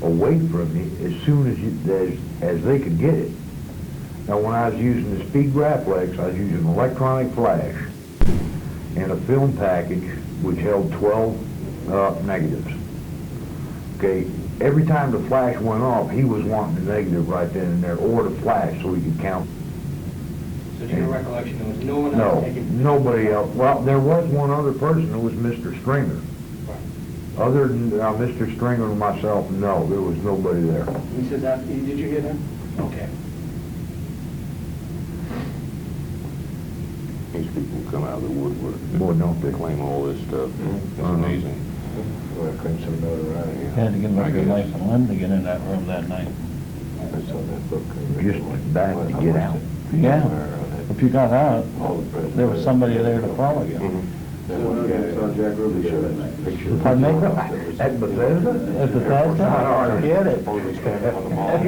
away from me as soon as they could get it. Now, when I was using the Speed Graphics, I was using an electronic flash and a film package which held 12 negatives. Okay, every time the flash went off, he was wanting the negative right then and there, or the flash, so he could count. So to your recollection, there was no one else taking... No, nobody else. Well, there was one other person, it was Mr. Stringer. Other than Mr. Stringer and myself, no, there was nobody there. He says that, did you hear him? Okay. These people come out of the woodwork. Boy, don't they. Claim all this stuff. It's amazing. Well, I couldn't some notoriety. Had to give up your life and limb to get in that room that night. I saw that book. Just back to get out. Yeah. If you got out, there was somebody there to follow you. That one guy saw Jack Ruby show that night. Picture. Pardon me? At Bethesda? At Bethesda? Forget it. Only standing on the mall. He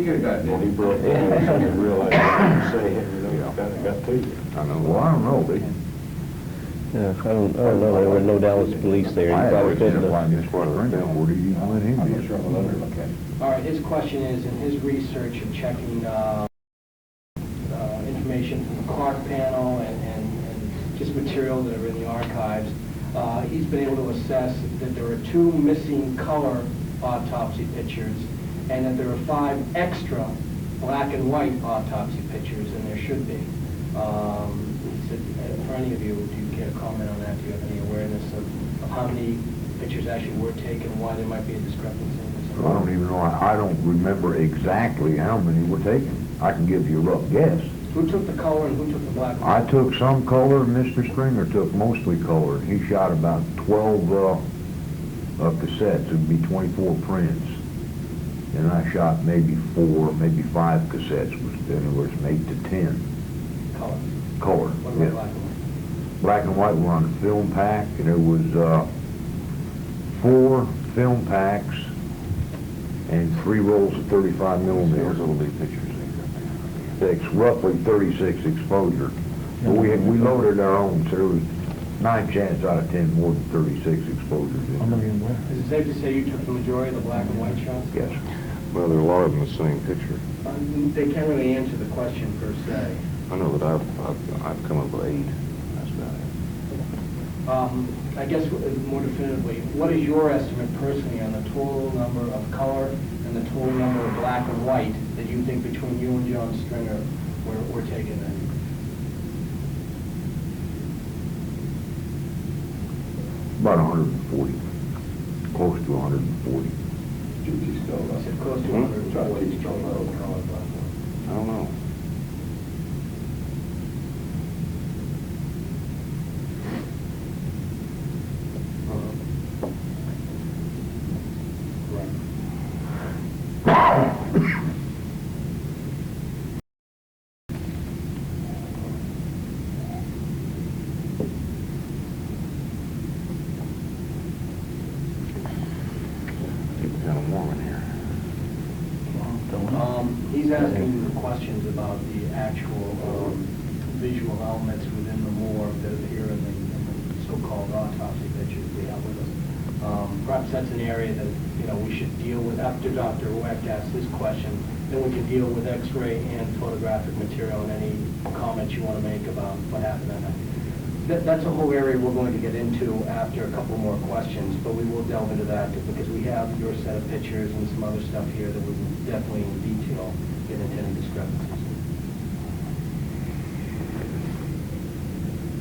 could have gotten And he it. broke it and realized what to say, you know, kind of got to you. I know. Well, I don't know, they. Yeah, I don't know, there were no Dallas police there. I You had probably to couldn't find have. this part of the film, where did he let him I'm be? not sure I'm allowed to look at it. All right, his question is, in his research and checking information from the Clark panel and just material that are in the archives, he's been able to assess that there are 2 missing color autopsy pictures and that there are 5 extra black and white autopsy pictures, and there should be. He said, for any of you, do you care to comment on that? Do you have any awareness of how many pictures actually were taken, why there might be a discrepancy? I don't even know, I don't remember exactly how many were taken. I can give you a rough guess. Who took the color and who took the black and white? I took some color, Mr. Stringer took mostly color. He shot about 12 cassettes, it would be 24 prints. And I shot maybe 4, maybe 5 cassettes, which anywhere from 8 to 10. Color. Color, What about yeah. black and white? Black and white were on a film pack, and there was 4 film packs and 3 rolls of 35 millimeters. Those little big pictures. It's roughly 36 exposure. But we loaded our own, so there was 9 chances out of 10 more than 36 exposures in there. Is it safe to say you took the majority of the black and white shots? Yes. Well, there are a lot of them the same picture. They can't really answer the question per se. I know that I've come up with 8. That's about it. I guess more definitively, what is your estimate personally on the total number of color and the total number of black and white that you think between you and John Stringer were taken then? About 140. Close to 140. GT still I up. said close to 140 between both color and black and white. I don't know. It's kind of warm in here. He's asking you the questions about the actual visual elements within the morgue that appear in the so-called autopsy pictures we have with us. Perhaps that's an area that, we should deal with after Dr. Weck asks his question. Then we can deal with X-ray and photographic material and any comments you want to make about what happened that night. That's a whole area we're going to get into after a couple more questions, but we will delve into that because we have your set of pictures and some other stuff here that we will definitely in detail get into any discrepancies.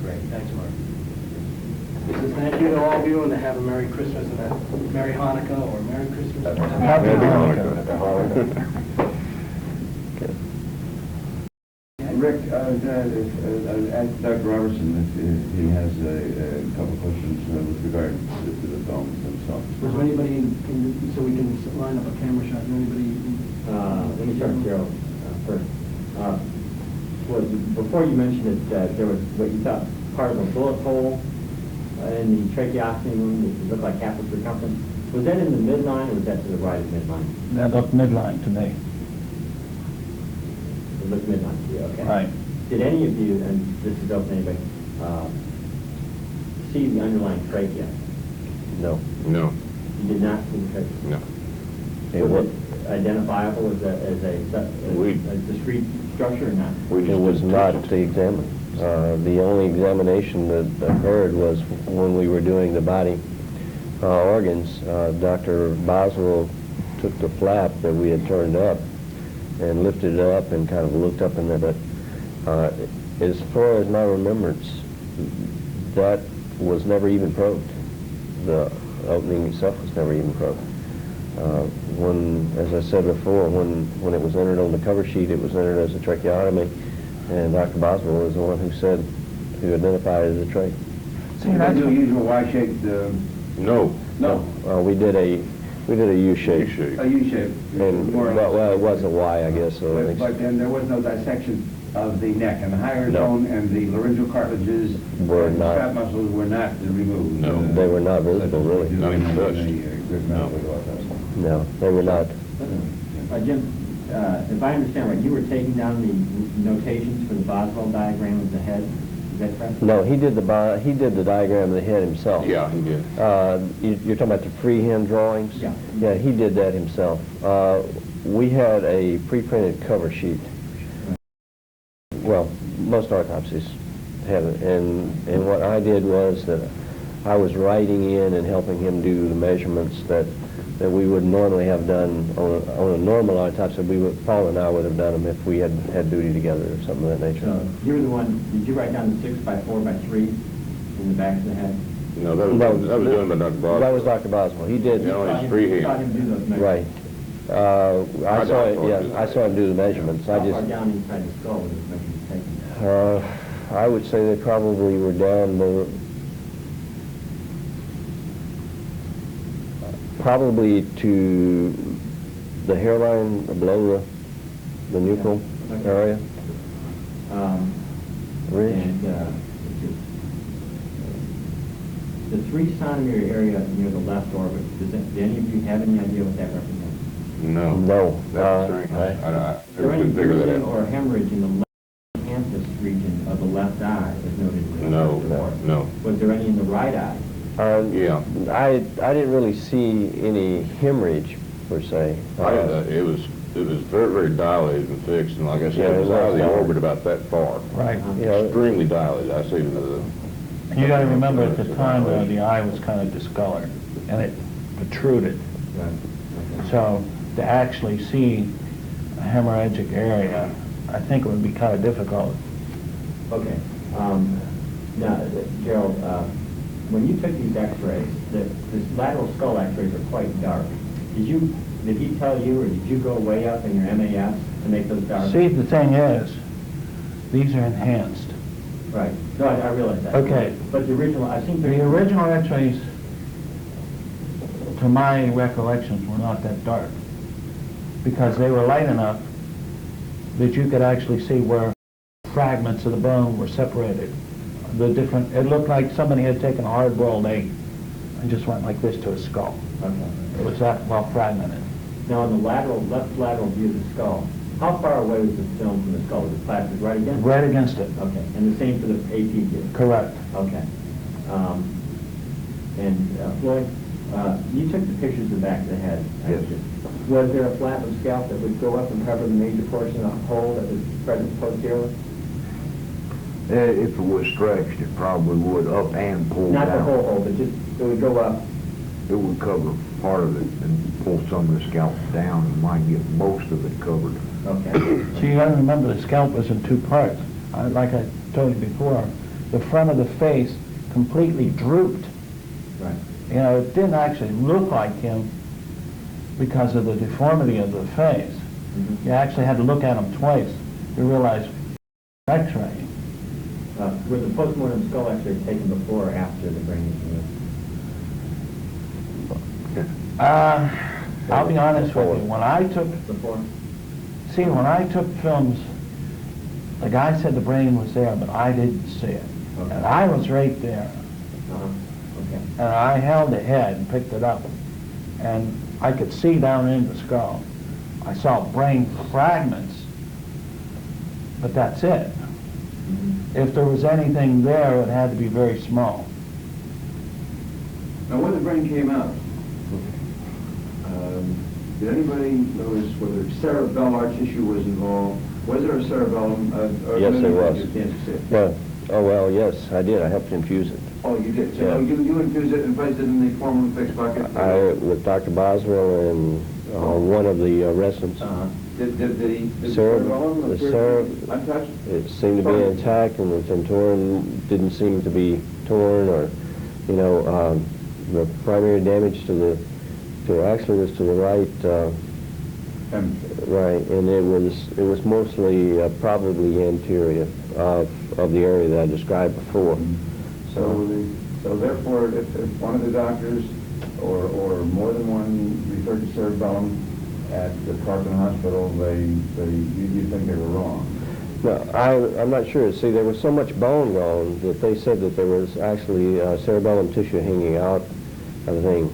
Great, thanks, Mark. He says thank you to all of you and to have a Merry Christmas and a Merry Hanukkah or Merry Christmas. Happy Hanukkah. Rick, ask Dr. Robertson if he has a couple of questions with regard to the films themselves. Was there anybody, so we can line up a camera shot, is there anybody? Let me start with Jerrol first. Before you mentioned that there was what you thought part of a bullet hole in the tracheostomy wound that looked like half the circumference. Was that in the midline or was that to the right of midline? That looked midline to me. It looked midnight to you, okay? Right. Did any of you, and this is open to anybody, see the underlying trachea? No. No, You did not see the trachea? no. Was it identifiable as a discrete structure or not? It was not examined. The only examination that occurred was when we were doing the body organs. Dr. Boswell took the flap that we had turned up and lifted it up and kind of looked up in there. But as far as my remembrance, that was never even probed. The opening itself was never even probed. When, as I said before, when it was entered on the cover sheet, it was entered as a tracheotomy, and Dr. Boswell was the one who identified it as a trach. See, that's your usual Y-shaped, No. no, We did a U-shape. U-shape. a U-shape. And, more or less. well, it was a Y, I guess. So But then there was no dissection of the neck, and the higher No. bone and the laryngeal cartilages Were and not. strap muscles were not removed. No. They were not visible, really. Not even touched. No, they were not. Jim, if I understand right, you were taking down the notations for the Boswell diagram of the head, is that correct? No, he did the diagram of the head himself. Yeah, he did. You're talking about the freehand drawings? Yeah. Yeah, he did that himself. We had a pre-printed cover sheet. Well, most autopsies have it, and what I did was that I was writing in and helping him do the measurements that we would normally have done on a normal autopsy. Paul and I would have done them if we had had duty together or something of that nature. So you were the one, did you write down the 6 by 4 by 3 in the back of the head? No, that was done by Dr. Boswell. That was Dr. Boswell. He did. Yeah, on his You freehand. saw him do those measurements? Right. I saw it. Yeah, I saw him do the measurements. How I far just. down inside the skull were those measurements taken? I would say they probably were down probably to the hairline below the nuchal area. Ridge. And the 3 centimeter area near the left orbit, do any of you have any idea what that represents? No. No. That's strange. I Is there any couldn't figure that bruising out. or hemorrhage in the left campus region of the left eye as noted in the No, report? no. Was there any in the right eye? Yeah. I didn't really see any hemorrhage per se. It was very, very dilated and fixed, and like I Yeah, said, it was out of the it was orbit about that far. Right. You know, Extremely dilated. I say to the... You gotta remember at the time, though, the eye was kind of discolored, and it protruded. So to actually see a hemorrhagic area, I think it would be kind of difficult. Okay. Now, Jerrol, when you took these x-rays, the lateral skull x-rays are quite dark. Did he tell you, or did you go way up in your MAS to make those dark? See, the thing is, these are enhanced. Right. No, I realize that. Okay. But the original, I've seen The original x-rays, to my recollections, were not that dark, because they were light enough that you could actually see where fragments of the bone were separated. It looked like somebody had taken a hard-boiled egg and just went like this to a skull. Okay. It was that well fragmented. Now, on the left lateral view of the skull, how far away was the film from the skull? Was it plastered right against it? Right against it. Okay. And the same for the AP view? Correct. Okay. Floyd, you took the pictures of the back of the head. Yes. Was there a flap of scalp that would go up and cover the major portion of the hole that was present posteriorly? If it was stretched, it probably would up and pull Not down. the whole hole, but just, it would go up. It would cover part of it and pull some of the scalp down. You might get most of it covered. Okay. So you gotta remember the scalp was in 2 parts. Like I told you before, the front of the face completely drooped. Right. You know, it didn't actually look like him because of the deformity of the face. Mm-hmm. You actually had to look at him twice to realize x-ray. Were the postmortem skull x-rays taken before or after the brain was removed? I'll be honest with you, when I took films, the guy said the brain was there, but I didn't see it. Okay. And I was right there. Okay. And I held the head and picked it up. And I could see down in the skull. I saw brain fragments but that's it. If there was anything there, it had to be very small. Now, when the brain came out, did anybody notice whether cerebellar tissue was involved? Was there a cerebellum? Yes, there was. You can't see it. Well, oh, well, yes, I did. I helped infuse it. Oh, you did? So Yeah. you infused it and placed it in the formalin fixed bucket? With Dr. Boswell and one of the residents. Did the The cerebellum appear to be cerebellum, untouched? it seemed to be intact, and the tentorium didn't seem to be torn, or, you know, the primary damage actually was to the right, right, and it was mostly probably anterior of the area that I described before. So therefore, if one of the doctors or more than one referred to cerebellum at the Parkland Hospital, you think they were wrong? No, I'm not sure. See, there was so much bone gone that they said that there was actually cerebellum tissue hanging out of the thing.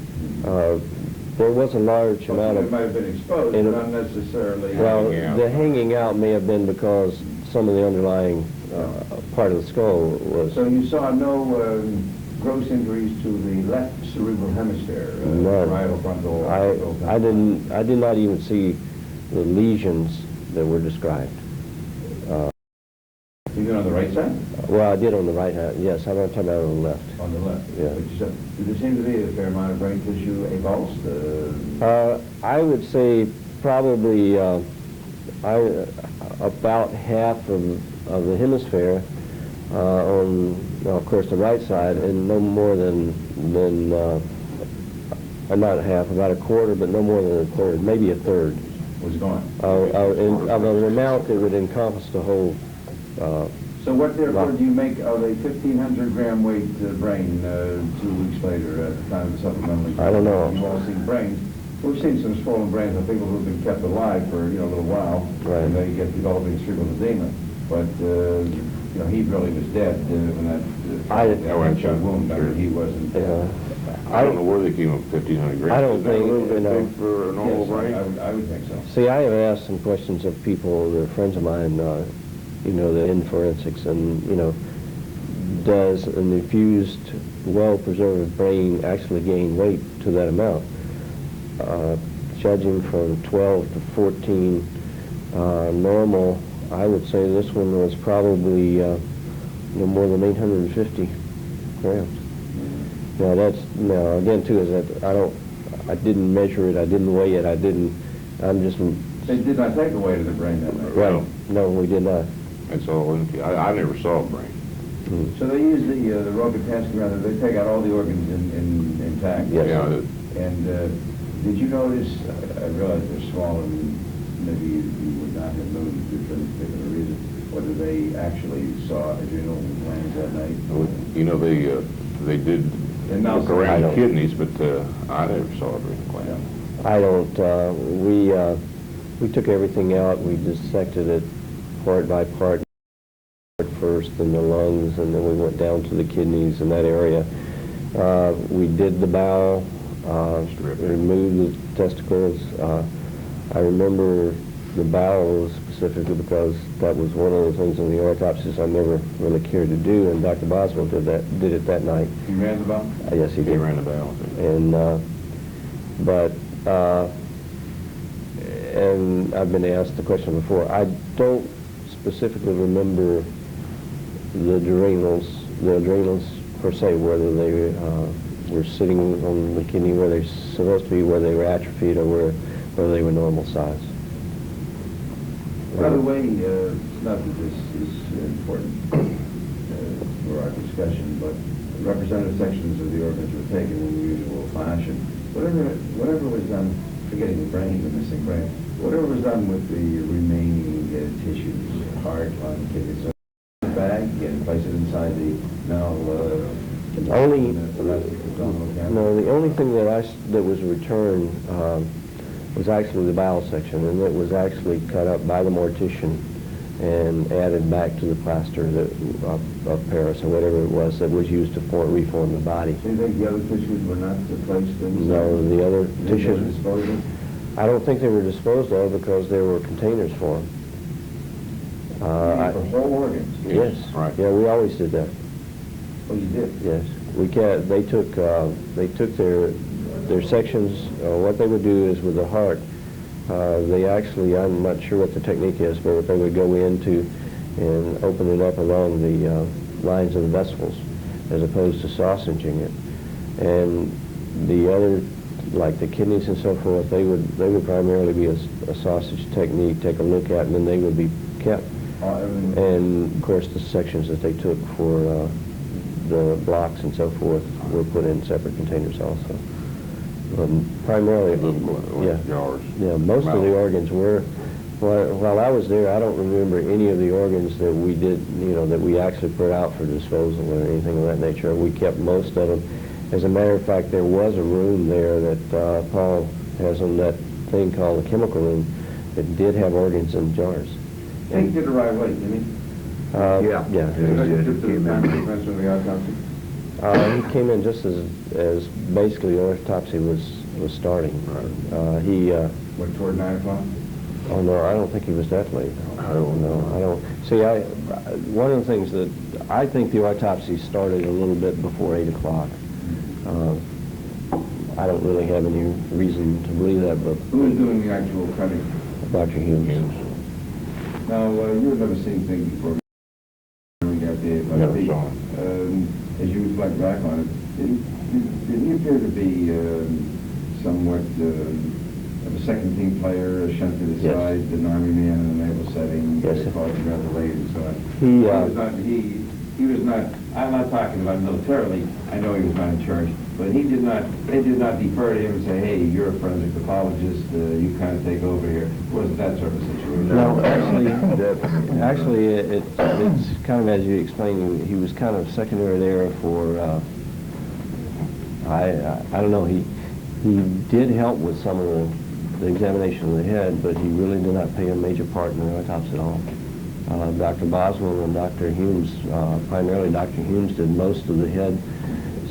There was a large amount of... It might have been exposed, but not necessarily... Well, the hanging out may have been because some of the underlying part of the skull was... So you saw no gross injuries to the left cerebral hemisphere? None. Parietal frontal... I did not even see the lesions that were described. You did on the right side? Well, I did on the right hand, yes. I'm not talking about on the left. On the left? Yeah. But you said, there seemed to be a fair amount of brain tissue avulsed? I would say probably about half of the hemisphere on, well, of course, the right side, and no more than not half, about a quarter, but no more than a third, maybe a third. Was gone? Of an amount that would encompass the whole. So what, therefore, do you make of a 1,500 gram weight brain 2 weeks later at the time of the supplemental exam? I don't know. You've all seen brains. We've seen some swollen brains of people who've been kept alive for, a little while. Right. And they get developing cerebral edema. But, he really was dead when that shot wound. I mean, he wasn't dead. I don't know where they came up with 1,500 grams. I don't Is that a think, little bit you know, big for a normal brain? I would think so. See, I have asked some questions of people, they're friends of mine, that in forensics, and, does an infused, well-preserved brain actually gain weight to that amount? Judging from 12 to 14 normal, I would say this one was probably more than 850 grams. Now again too, is that I didn't measure it, I didn't weigh it, I'm just... They did not take the weight of the brain that night? Right. No, we did not. That's all. I never saw a brain. Mm. So they use the Rogan testing method. They take out all the organs intact. Yes. Yeah. And did you notice? I realize they're small, and maybe you would not have noticed it for any particular reason. Whether they actually saw adrenal glands that night? They did look around the kidneys, but I never saw a adrenal gland. I don't. We took everything out. We dissected it part by part first, then the lungs, and then we went down to the kidneys in that area. We did the bowel, removed the testicles. I remember the bowel specifically because that was one of the things in the autopsies I never really cared to do, and Dr. Boswell did it that night. He ran the bowel? Yes, he did. He ran the bowel. And I've been asked the question before. I don't specifically remember the adrenals per se, whether they were sitting on the kidney where they're supposed to be, whether they were atrophied, or whether they were normal size. By the way, not that this is important for our discussion, but representative sections of the organs were taken in the usual fashion. Whatever was done, forgetting the brain, the missing brain, whatever was done with the remaining tissues, heart, lung, kidneys, so the bag and place it inside the the only thing that was returned was actually the bowel section, and it was actually cut up by the mortician and added back to the plaster of Paris or whatever it was that was used to reform the body. So you think the other tissues were not placed in? No, the other tissues. Disposed of? I don't think they were disposed of because there were containers for them. For whole organs? Yes. Right. Yeah, we always did that. Oh, you did? Yes. They took their sections. What they would do is with the heart, they actually, I'm not sure what the technique is, but what they would go into and open it up along the lines of the vessels, as opposed to sausaging it. And the other, like the kidneys and so forth, they would primarily be a sausage technique, take a look at, and then they would be kept. And of course, the sections that they took for the blocks and so forth were put in separate containers also. Primarily, Jars. yeah, most of the organs were. While I was there, I don't remember any of the organs that we did, that we actually put out for disposal or anything of that nature. We kept most of them. As a matter of fact, there was a room there that Paul has on that thing called the chemical room that did have organs in jars. He did arrive late, didn't he? Yeah. Yeah, he came in. He came in just as basically autopsy was starting. He Went toward 9 o'clock? Oh no, I don't think he was that late. I don't know. I don't see. One of the things that I think the autopsy started a little bit before 8 o'clock. I don't really have any reason to believe that, but Who was doing the actual cutting? Dr. Humes. Now, you had never seen things before. Never saw him. As you reflect back on it, did he appear to be somewhat of a second team player, shunned to the Yes. side, an army man in a naval setting, Yes. called him rather late and so on? He was not, I'm not talking about militarily, I know he was not in charge, but they did not defer to him and say, hey, you're a forensic pathologist, you kind of take over here. It wasn't that sort of situation. No, actually, it's kind of as you explained. He was kind of secondary there for. I don't know. He did help with some of the examination of the head, but he really did not play a major part in the autopsy at all. Dr. Boswell and Dr. Humes, primarily Dr. Humes, did most of the head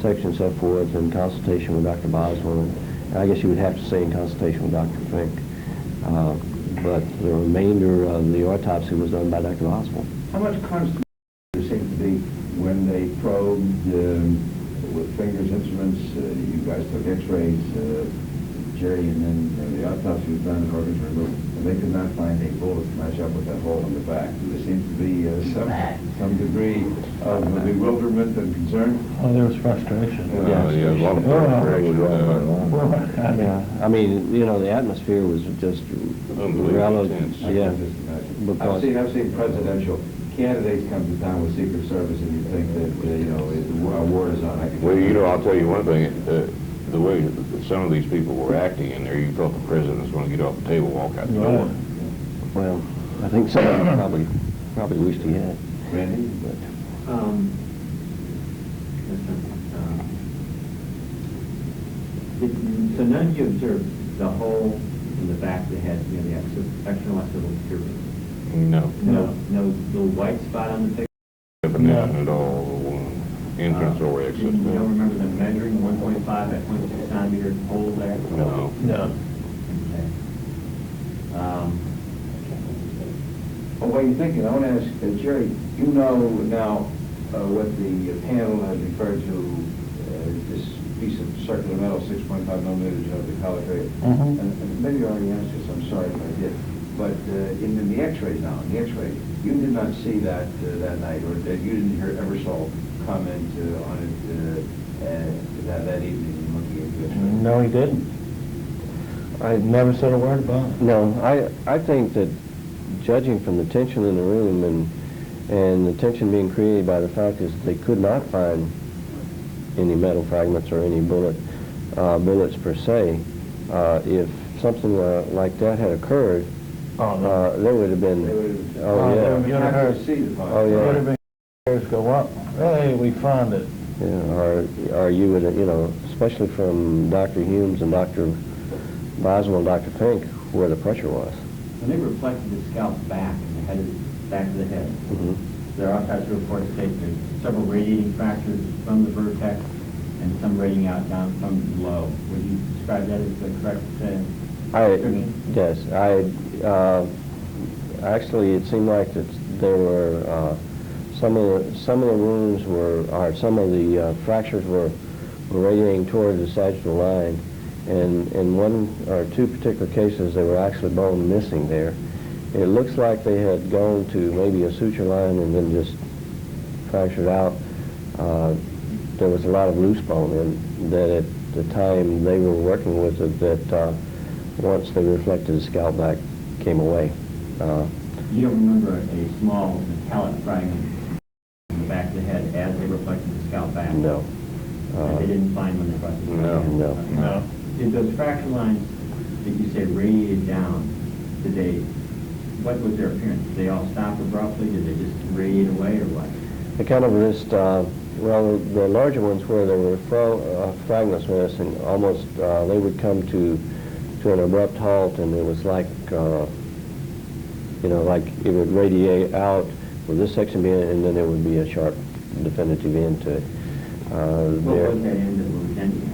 section and so forth in consultation with Dr. Boswell, and I guess you would have to say in consultation with Dr. Fink. But the remainder of the autopsy was done by Dr. Boswell. How much constant there seemed to be when they probed with fingers, instruments, you guys took x-rays, Jerry, and then the autopsy was done and organs were removed, and they could not find a bullet to match up with that hole in the back. There seemed to be some degree of bewilderment and concern. Oh, there was frustration. Yeah, a lot of frustration. Yeah, I mean, the atmosphere was just Unbelievably intense. Yeah, I've seen presidential candidates come to town with Secret Service, and you think that our war is on. Well, I'll tell you one thing. The way some of these people were acting in there, you thought the president was going to get off the table, walk out the door. well, I think some of them probably wished he had. Randy? So none of you observed the hole in the back of the head, the external occipital tubing? No. No little white spot on the picture? Definition at all, entrance or exit. You don't remember them measuring 1.5 by 0.6 centimeter hole there? No. Okay. While you're thinking, I want to ask Jerry, you know now what the panel has referred to this piece of circular metal, 6.5 millimeters of the color. And maybe you already answered this, I'm sorry if I did. But in the x-rays now, in the x-ray, you did not see that that night, or that you didn't hear Eversole comment on it that evening looking at the x-ray? No, he didn't. I never said a word about it. No, I think that judging from the tension in the room and the tension being created by the fact is they could not find any metal fragments or any bullets per se, if something like that had occurred, there would have been. You would have heard. Would have been hairs go up. Hey, we found it. Yeah, or you would, especially from Dr. Humes and Dr. Boswell and Dr. Fink, where the pressure was. When they reflected the scalp back of the head, their autopsy report states there's several radiating fractures from the vertex and some radiating out down from below. Would you describe that as the correct description? Yes. Actually, it seemed like there were some of the wounds were, or some of the fractures were radiating toward the sagittal line, and in one or two particular cases there were actually bone missing there. It looks like they had gone to maybe a suture line and then just fractured out. There was a lot of loose bone, and that at the time they were working with it, that once they reflected, the scalp back came away. You don't remember a small metallic fragment in the back of the head as they reflected the scalp back? No. That they didn't find when they busted it? No. Did those fracture lines that you say radiated down, what was their appearance? Did they all stop abruptly? Did they just radiate away, or what? They kind of just, well, the larger ones where there were fragments missing, almost they would come to an abrupt halt, and it was like, you know, like it would radiate out with this section being, and then there would be a sharp, definitive end to it. What was that end that was ending?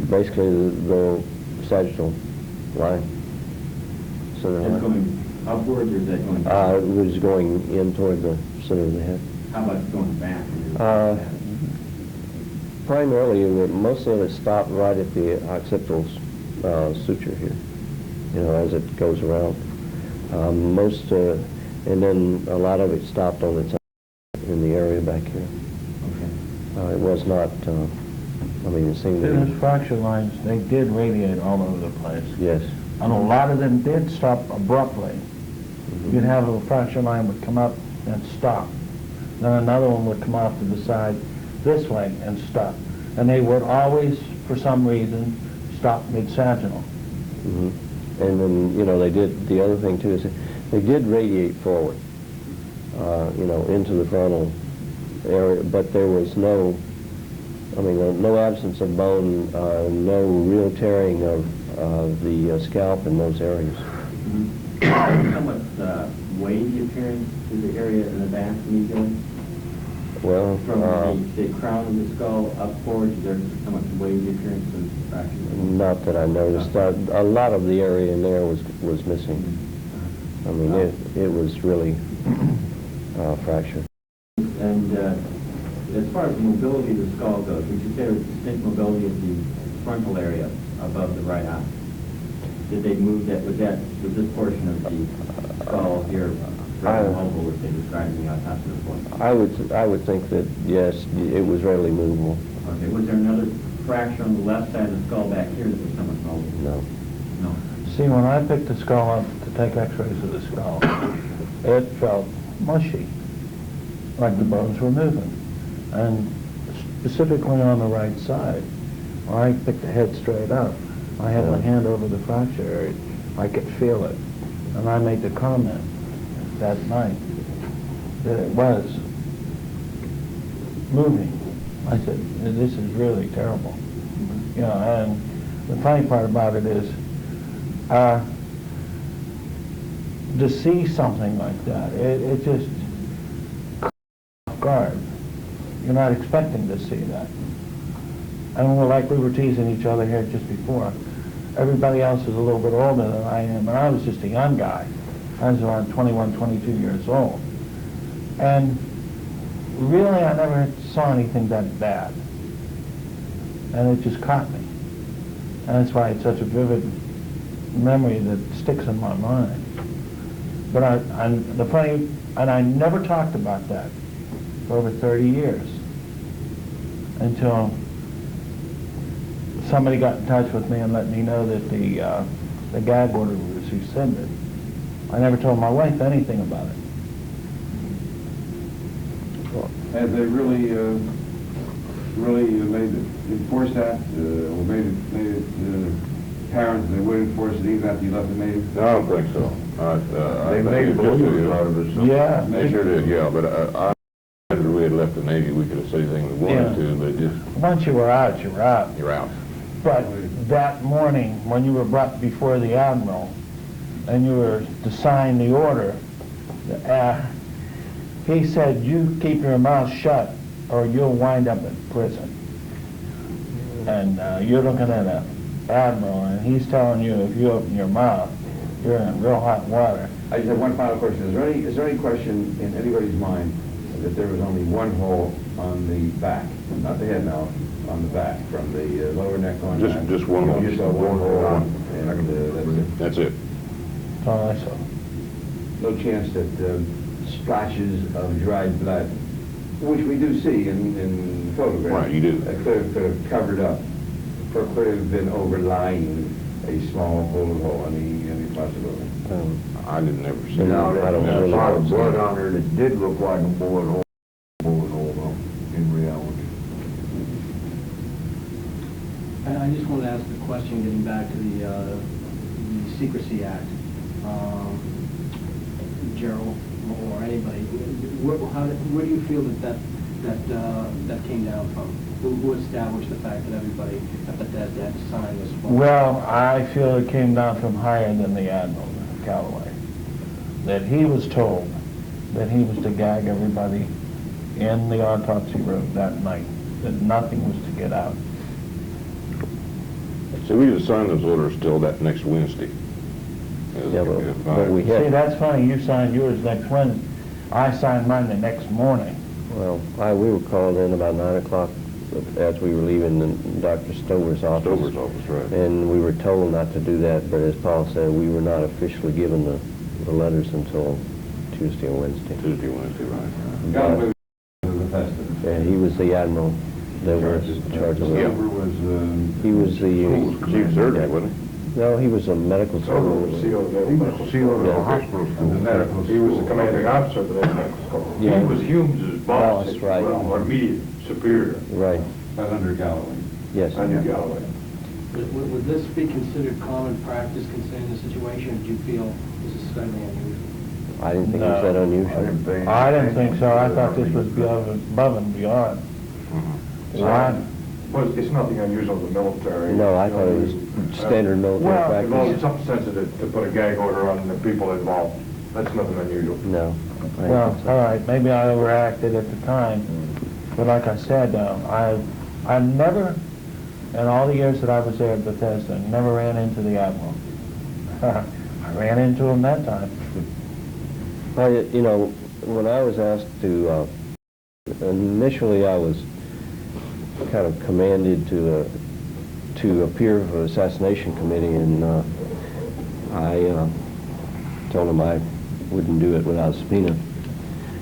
Basically the sagittal line. Center That's line. going upwards, or is that going back? It was going in toward the center of the head. How about going back? Primarily, most of it stopped right at the occipital suture here, you know, as it goes around. And then a lot of it stopped on its own in the area back here. Okay. It was not, I mean, it seemed to Those be, fracture lines, they did radiate all over the place. yes. And a lot of them did stop abruptly. You'd have a fracture line would come up and stop. Then another one would come off to the side this way and stop. And they would always, for some reason, stop mid-sagittal. And then, you know, they did, the other thing too is they did radiate forward, you know, into the frontal area, but there was no, I mean, no absence of bone, no real tearing of the scalp in those areas. Somewhat wavy appearance to the area in the back immediately? Well, From the crown of the skull up forward, is there somewhat wavy appearance of fracture? not that I noticed. A lot of the area in there was missing. I mean, it was really fractured. And as far as the mobility of the skull goes, would you say there was distinct mobility of the frontal area above the right eye? Did they move that? Was this portion of the skull here very mobile, as they described in the autopsy report? I would think that yes, it was readily movable. Okay. Was there another fracture on the left side of the skull back here that was somewhat mobile? No. No. See, when I picked the skull up to take x-rays of the skull, it felt mushy, like the bones were moving. And specifically on the right side, when I picked the head straight up, I had my hand over the fracture area. I could feel it. And I made the comment that night that it was moving. I said, this is really terrible. You know, and the funny part about it is, to see something like that, it just caught me off guard. You're not expecting to see that. And like we were teasing each other here just before, everybody else is a little bit older than I am, and I was just a young guy. I was around 21, 22 years old. And really, I never saw anything that bad. And it just caught me. And that's why it's such a vivid memory that sticks in my mind. But I never talked about that for over 30 years until somebody got in touch with me and let me know that the gag order was rescinded. I never told my wife anything about it. Have they really enforced that, or made it apparent that they would enforce it even after you left the Navy? No, I don't think so. They made believers out of it. So. Yeah. They sure did, yeah, but if we had left the Navy, we could have said anything we wanted to, but just, Once you were out, you were out. you're out. But that morning, when you were brought before the Admiral, and you were to sign the order, he said, you keep your mouth shut, or you'll wind up in prison. And you're looking at an Admiral, and he's telling you, if you open your mouth, you're in real hot water. I just have one final question. Is there any question in anybody's mind that there was only one hole on the back, not the head now, on the back, from the lower neck on down? Just one hole. You saw one hole, and That's it. That's all I saw. no chance that splashes of dried blood, which we do see in photographs. Right, you do. Could have covered up, could have been overlying a small bullet hole, any possibility. I didn't ever see No, that. I don't there's a really lot of know. blood on there that did look like a bullet hole though, in reality. And I just wanted to ask a question, getting back to the Secrecy Act. Jerrol or anybody, where do you feel that came down from? Who established the fact that everybody at Bethesda had to sign this form? Well, I feel it came down from higher than the Admiral, Callaway. That he was told that he was to gag everybody in the autopsy room that night, that nothing was to get out. So we just signed those orders still that next Wednesday. Yeah, but we See, had, that's funny, you signed yours next Wednesday. I signed mine the next morning. well, we were called in about 9 o'clock as we were leaving Dr. Stover's office. Stover's office, right. And we were told not to do that, but as Paul said, we were not officially given the letters until Tuesday or Wednesday. Tuesday, Wednesday, right. Galloway was the Bethesda. Yeah, he was the Admiral that was in charge of it. Stover was, He was the... Chief surgeon, wasn't he? No, he was a medical Silver was surgeon. CO, He was CO of the Yeah. hospital the school. medical. he was the commanding officer of the medical school. Yeah. He was Hume's boss, Boss, right. or immediate superior, Right, But under Galloway. yes. I knew Galloway. Would this be considered common practice considering the situation, or do you feel this is slightly unusual? I didn't think it was that unusual. I didn't think so. I thought this was above and beyond. Why? Well, it's nothing unusual in the military. No, I thought it was standard military Well, Well, it's practice. something sensitive to put a gag order on the people involved. That's nothing unusual. No. I didn't Well, think so. all right, maybe I overacted at the time, but like I said, I've never, in all the years that I was there at Bethesda, never ran into the Admiral. I ran into him that time. Well, you know, when I was asked to, initially I was kind of commanded to appear for the assassination committee, and I told them I wouldn't do it without a subpoena.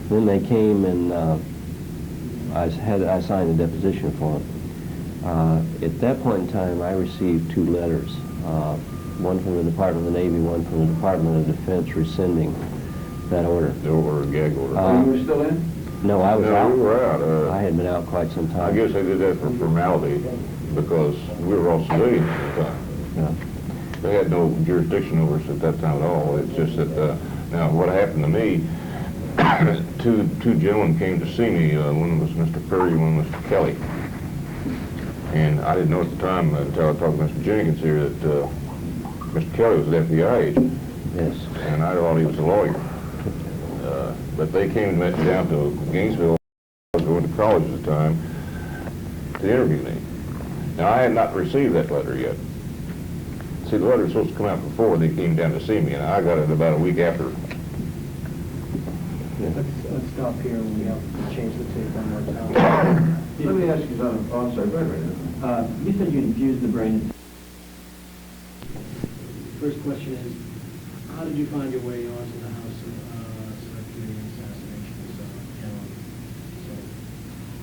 Then they came and I signed a deposition for them. At that point in time, I received 2 letters, one from the Department of the Navy, one from the Department of Defense rescinding that order. The order, gag order. You were still in? No, I was No, out. we were out. I had been out quite some time. I guess they did that for formality because we were all civilians at the time. Yeah. They had no jurisdiction over us at that time at all. It's just that, now what happened to me, two gentlemen came to see me. One was Mr. Perry, one was Mr. Kelly. And I didn't know at the time until I talked to Mr. Jenkins here that Mr. Kelly was an FBI agent. Yes. And I thought he was a lawyer. But they came and met me down to Gainesville. I was going to college at the time to interview me. Now, I had not received that letter yet. See, the letter was supposed to come out before they came down to see me, and I got it about a week after. Let's stop here and we have to change the tape one more time. Let me ask you something. Oh, I'm sorry, go ahead. You said you infused the brain. First question is, how did you find your way onto the House Select Committee on Assassinations?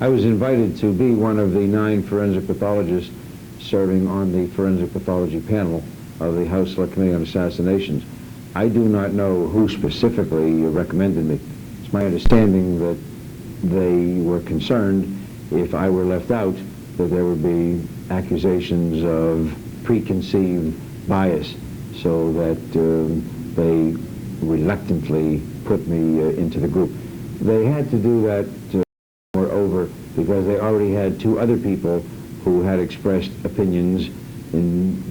I was invited to be one of the 9 forensic pathologists serving on the forensic pathology panel of the House Select Committee on Assassinations. I do not know who specifically recommended me. It's my understanding that they were concerned if I were left out that there would be accusations of preconceived bias, so that they reluctantly put me into the group. They had to do that moreover because they already had 2 other people who had expressed opinions in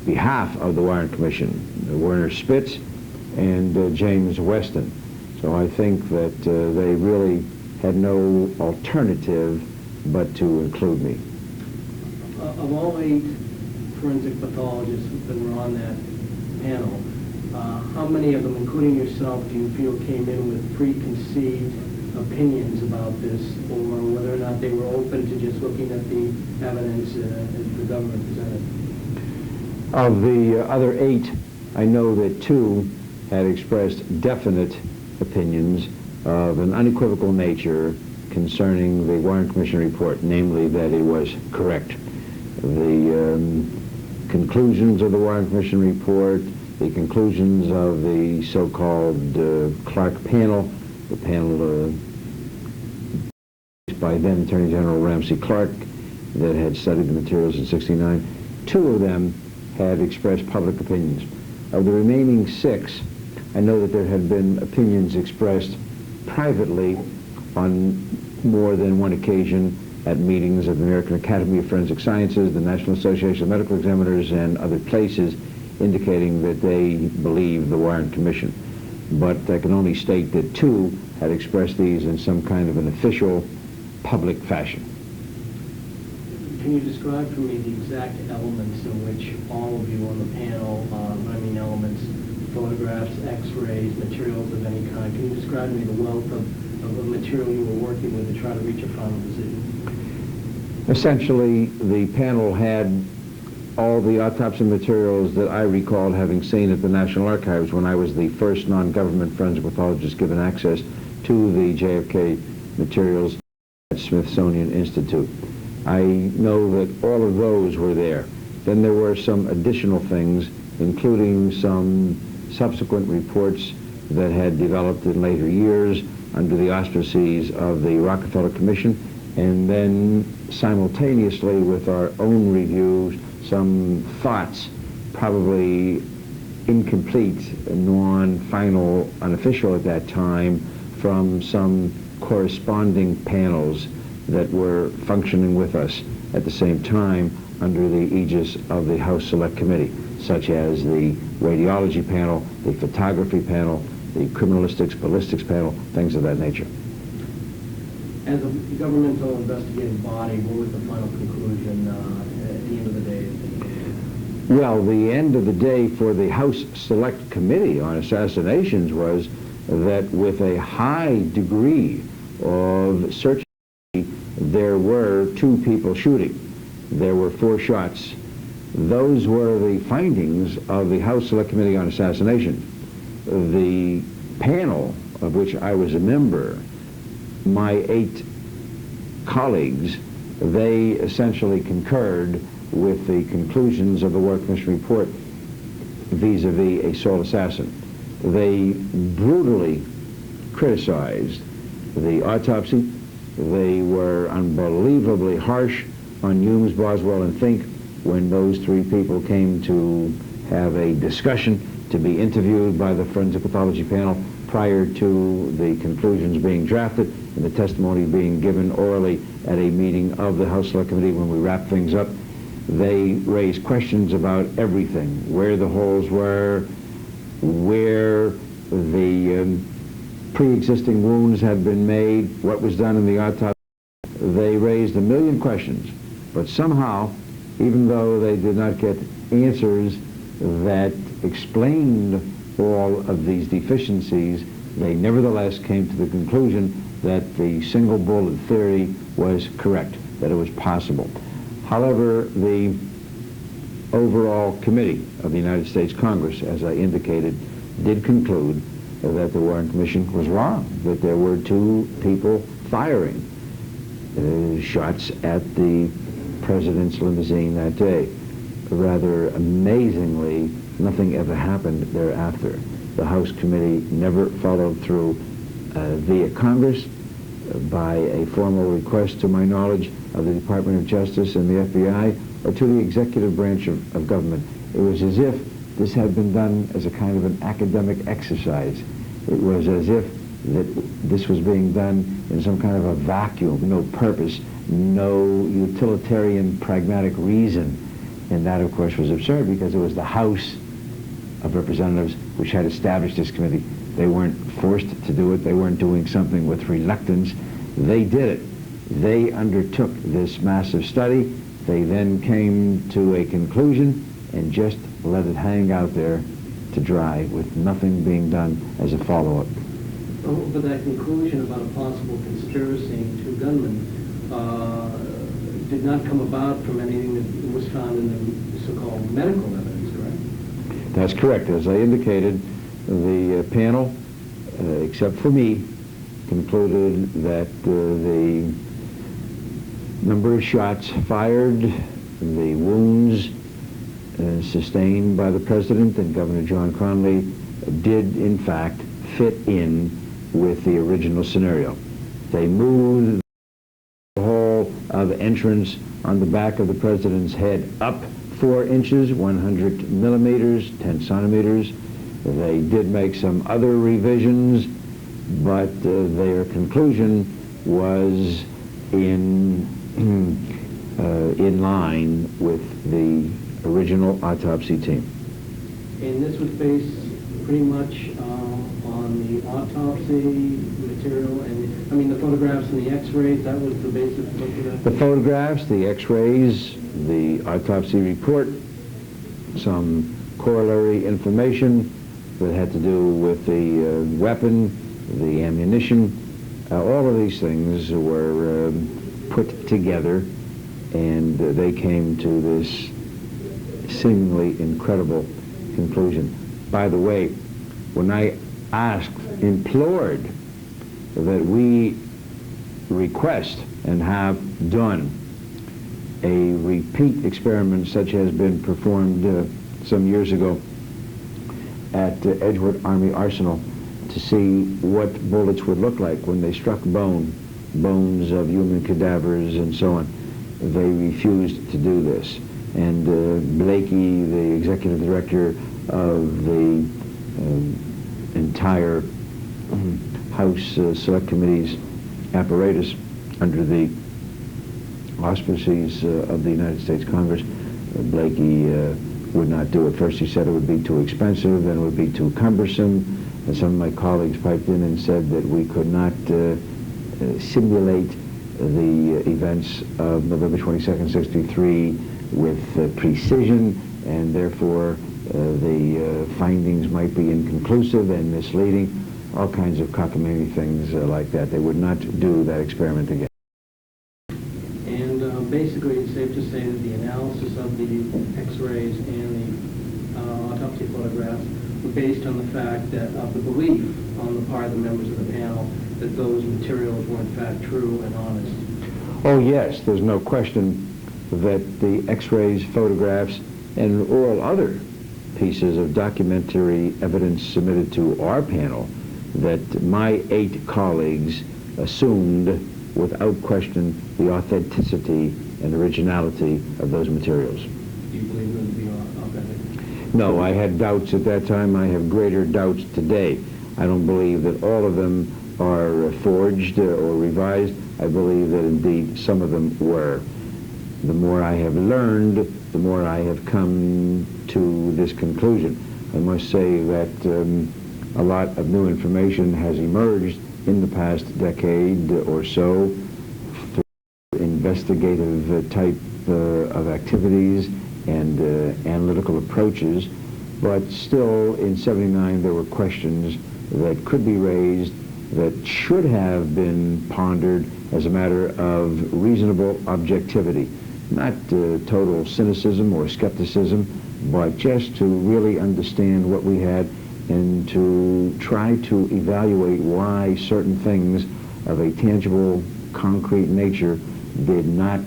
behalf of the Warren Commission, Werner Spitz and James Weston. So I think that they really had no alternative but to include me. Of all 8 forensic pathologists that were on that panel, how many of them, including yourself, do you feel came in with preconceived opinions about this, or whether or not they were open to just looking at the evidence the government presented? Of the other 8, I know that 2 had expressed definite opinions of an unequivocal nature concerning the Warren Commission report, namely that it was correct. The conclusions of the Warren Commission report, the conclusions of the so-called Clark panel, the panel by then Attorney General Ramsey Clark that had studied the materials in '69, 2 of them had expressed public opinions. Of the remaining 6, I know that there had been opinions expressed privately on more than one occasion at meetings of the American Academy of Forensic Sciences, the National Association of Medical Examiners, and other places, indicating that they believe the Warren Commission. But I can only state that 2 had expressed these in some kind of an official, public fashion. Can you describe for me the exact elements in which all of you on the panel, elements, photographs, x-rays, materials of any kind, can you describe to me the wealth of the material you were working with to try to reach a final decision? Essentially, the panel had all the autopsy materials that I recalled having seen at the National Archives when I was the first non-government forensic pathologist given access to the J.F.K. materials at Smithsonian Institute. I know that all of those were there. Then there were some additional things, including some subsequent reports that had developed in later years under the auspices of the Rockefeller Commission, and then simultaneously with our own reviews, some thoughts, probably incomplete, non-final, unofficial at that time, from some corresponding panels that were functioning with us at the same time under the aegis of the House Select Committee, such as the radiology panel, the photography panel, the criminalistics, ballistics panel, things of that nature. As a governmental investigative body, what was the final conclusion at the end of the day? Well, the end of the day for the House Select Committee on Assassinations was that with a high degree of certainty, there were 2 people shooting. There were 4 shots. Those were the findings of the House Select Committee on Assassination. The panel, of which I was a member, my 8 colleagues, they essentially concurred with the conclusions of the Warren Commission report vis-a-vis a sole assassin. They brutally criticized the autopsy. They were unbelievably harsh on Humes, Boswell, and Fink when those 3 people came to have a discussion, to be interviewed by the forensic pathology panel prior to the conclusions being drafted and the testimony being given orally at a meeting of the House Select Committee when we wrap things up. They raised questions about everything, where the holes were, where the pre-existing wounds had been made, what was done in the autopsy. They raised a million questions, but somehow, even though they did not get answers that explained all of these deficiencies, they nevertheless came to the conclusion that the single bullet theory was correct, that it was possible. However, the overall committee of the United States Congress, as I indicated, did conclude that the Warren Commission was wrong, that there were 2 people firing shots at the president's limousine that day. Rather amazingly, nothing ever happened thereafter. The House Committee never followed through via Congress by a formal request, to my knowledge, of the Department of Justice and the FBI or to the executive branch of government. It was as if this had been done as a kind of an academic exercise. It was as if that this was being done in some kind of a vacuum, no purpose, no utilitarian, pragmatic reason. And that, of course, was absurd because it was the House of Representatives which had established this committee. They weren't forced to do it. They weren't doing something with reluctance. They did it. They undertook this massive study. They then came to a conclusion and just let it hang out there to to dry with nothing being done as a follow-up. But that conclusion about a possible conspiracy and two gunmen did not come about from anything that was found in the so-called medical evidence, correct? That's correct. As I indicated, the panel, except for me, concluded that the number of shots fired, the wounds sustained by the President and Governor John Conley did, in fact, fit in with the original scenario. They moved the hole of entrance on the back of the President's head up 4 inches, 100 millimeters, 10 centimeters. They did make some other revisions, but their conclusion was in line with the original autopsy team. And this was based pretty much on the autopsy material and, I mean, the photographs and the x-rays, that was the basis of that? The photographs, the x-rays, the autopsy report, some corollary information that had to do with the weapon, the ammunition, all of these things were put together, and they came to this seemingly incredible conclusion. By the way, when I implored that we request and have done a repeat experiment such as has been performed some years ago at Edgewood Army Arsenal to see what bullets would look like when they struck bones of human cadavers and so on, they refused to do this. And Blakey, the executive director of the entire House Select Committee's apparatus under the auspices of the United States Congress, Blakey would not do it. First he said it would be too expensive, then it would be too cumbersome, and some of my colleagues piped in and said that we could not simulate the events of November 22nd, 63 with precision, and therefore the findings might be inconclusive and misleading, all kinds of cockamamie things like that. They would not do that experiment again. And basically it's safe to say that the analysis of the x-rays and the autopsy photographs were based on the fact that of the belief on the part of the members of the panel that those materials were in fact true and honest. Oh yes, there's no question that the x-rays, photographs, and all other pieces of documentary evidence submitted to our panel that my 8 colleagues assumed without question the authenticity and originality of those materials. Do you believe them to be authentic? No, I had doubts at that time. I have greater doubts today. I don't believe that all of them are forged or revised. I believe that indeed some of them were. The more I have learned, the more I have come to this conclusion. I must say that a lot of new information has emerged in the past decade or so through investigative type of activities and analytical approaches, but still in '79 there were questions that could be raised that should have been pondered as a matter of reasonable objectivity. Not total cynicism or skepticism, but just to really understand what we had and to try to evaluate why certain things of a tangible, concrete nature did not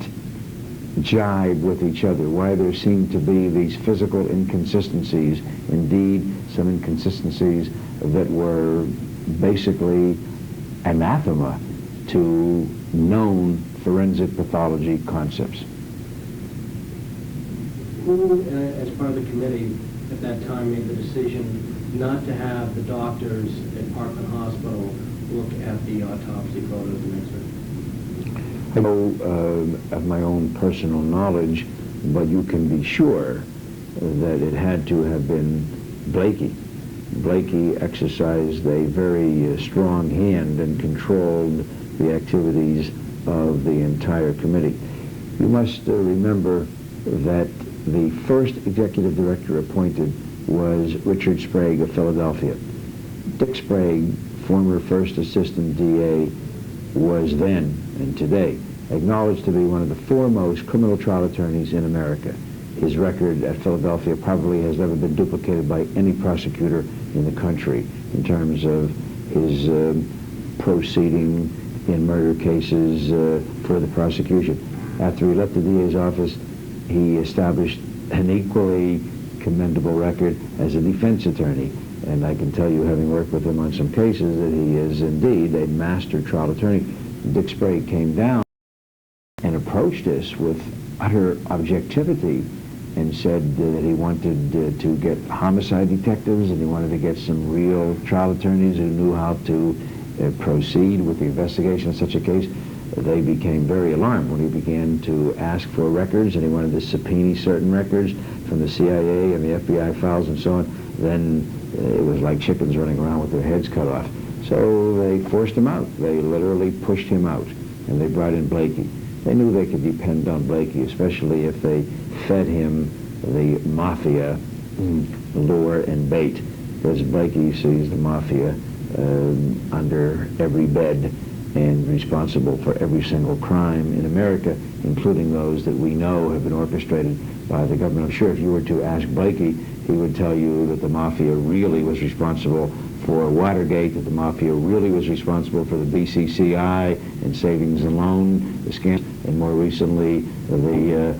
jibe with each other, why there seemed to be these physical inconsistencies, indeed some inconsistencies that were basically anathema to known forensic pathology concepts. Who, as part of the committee at that time, made the decision not to have the doctors at Parkland Hospital look at the autopsy photos and x-rays? I know of my own personal knowledge, but you can be sure that it had to have been Blakey. Blakey exercised a very strong hand and controlled the activities of the entire committee. You must remember that the first executive director appointed was Richard Sprague of Philadelphia. Dick Sprague, former first assistant DA, was then and today acknowledged to be one of the foremost criminal trial attorneys in America. His record at Philadelphia probably has never been duplicated by any prosecutor in the country in terms of his proceeding in murder cases for the prosecution. After he left the DA's office, he established an equally commendable record as a defense attorney. And I can tell you, having worked with him on some cases, that he is indeed a master trial attorney. Dick Sprague came down and approached us with utter objectivity and said that he wanted to get homicide detectives and he wanted to get some real trial attorneys who knew how to proceed with the investigation of such a case. They became very alarmed when he began to ask for records, and he wanted to subpoena certain records from the CIA and the FBI files and so on. Then it was like chickens running around with their heads cut off. So they forced him out. They literally pushed him out, and they brought in Blakey. They knew they could depend on Blakey, especially if they fed him the mafia lure and bait, because Blakey sees the mafia under every bed and responsible for every single crime in America, including those that we know have been orchestrated by the government. I'm sure if you were to ask Blakey, he would tell you that the mafia really was responsible for Watergate, that the mafia really was responsible for the BCCI and savings and loan, the scam, and more recently the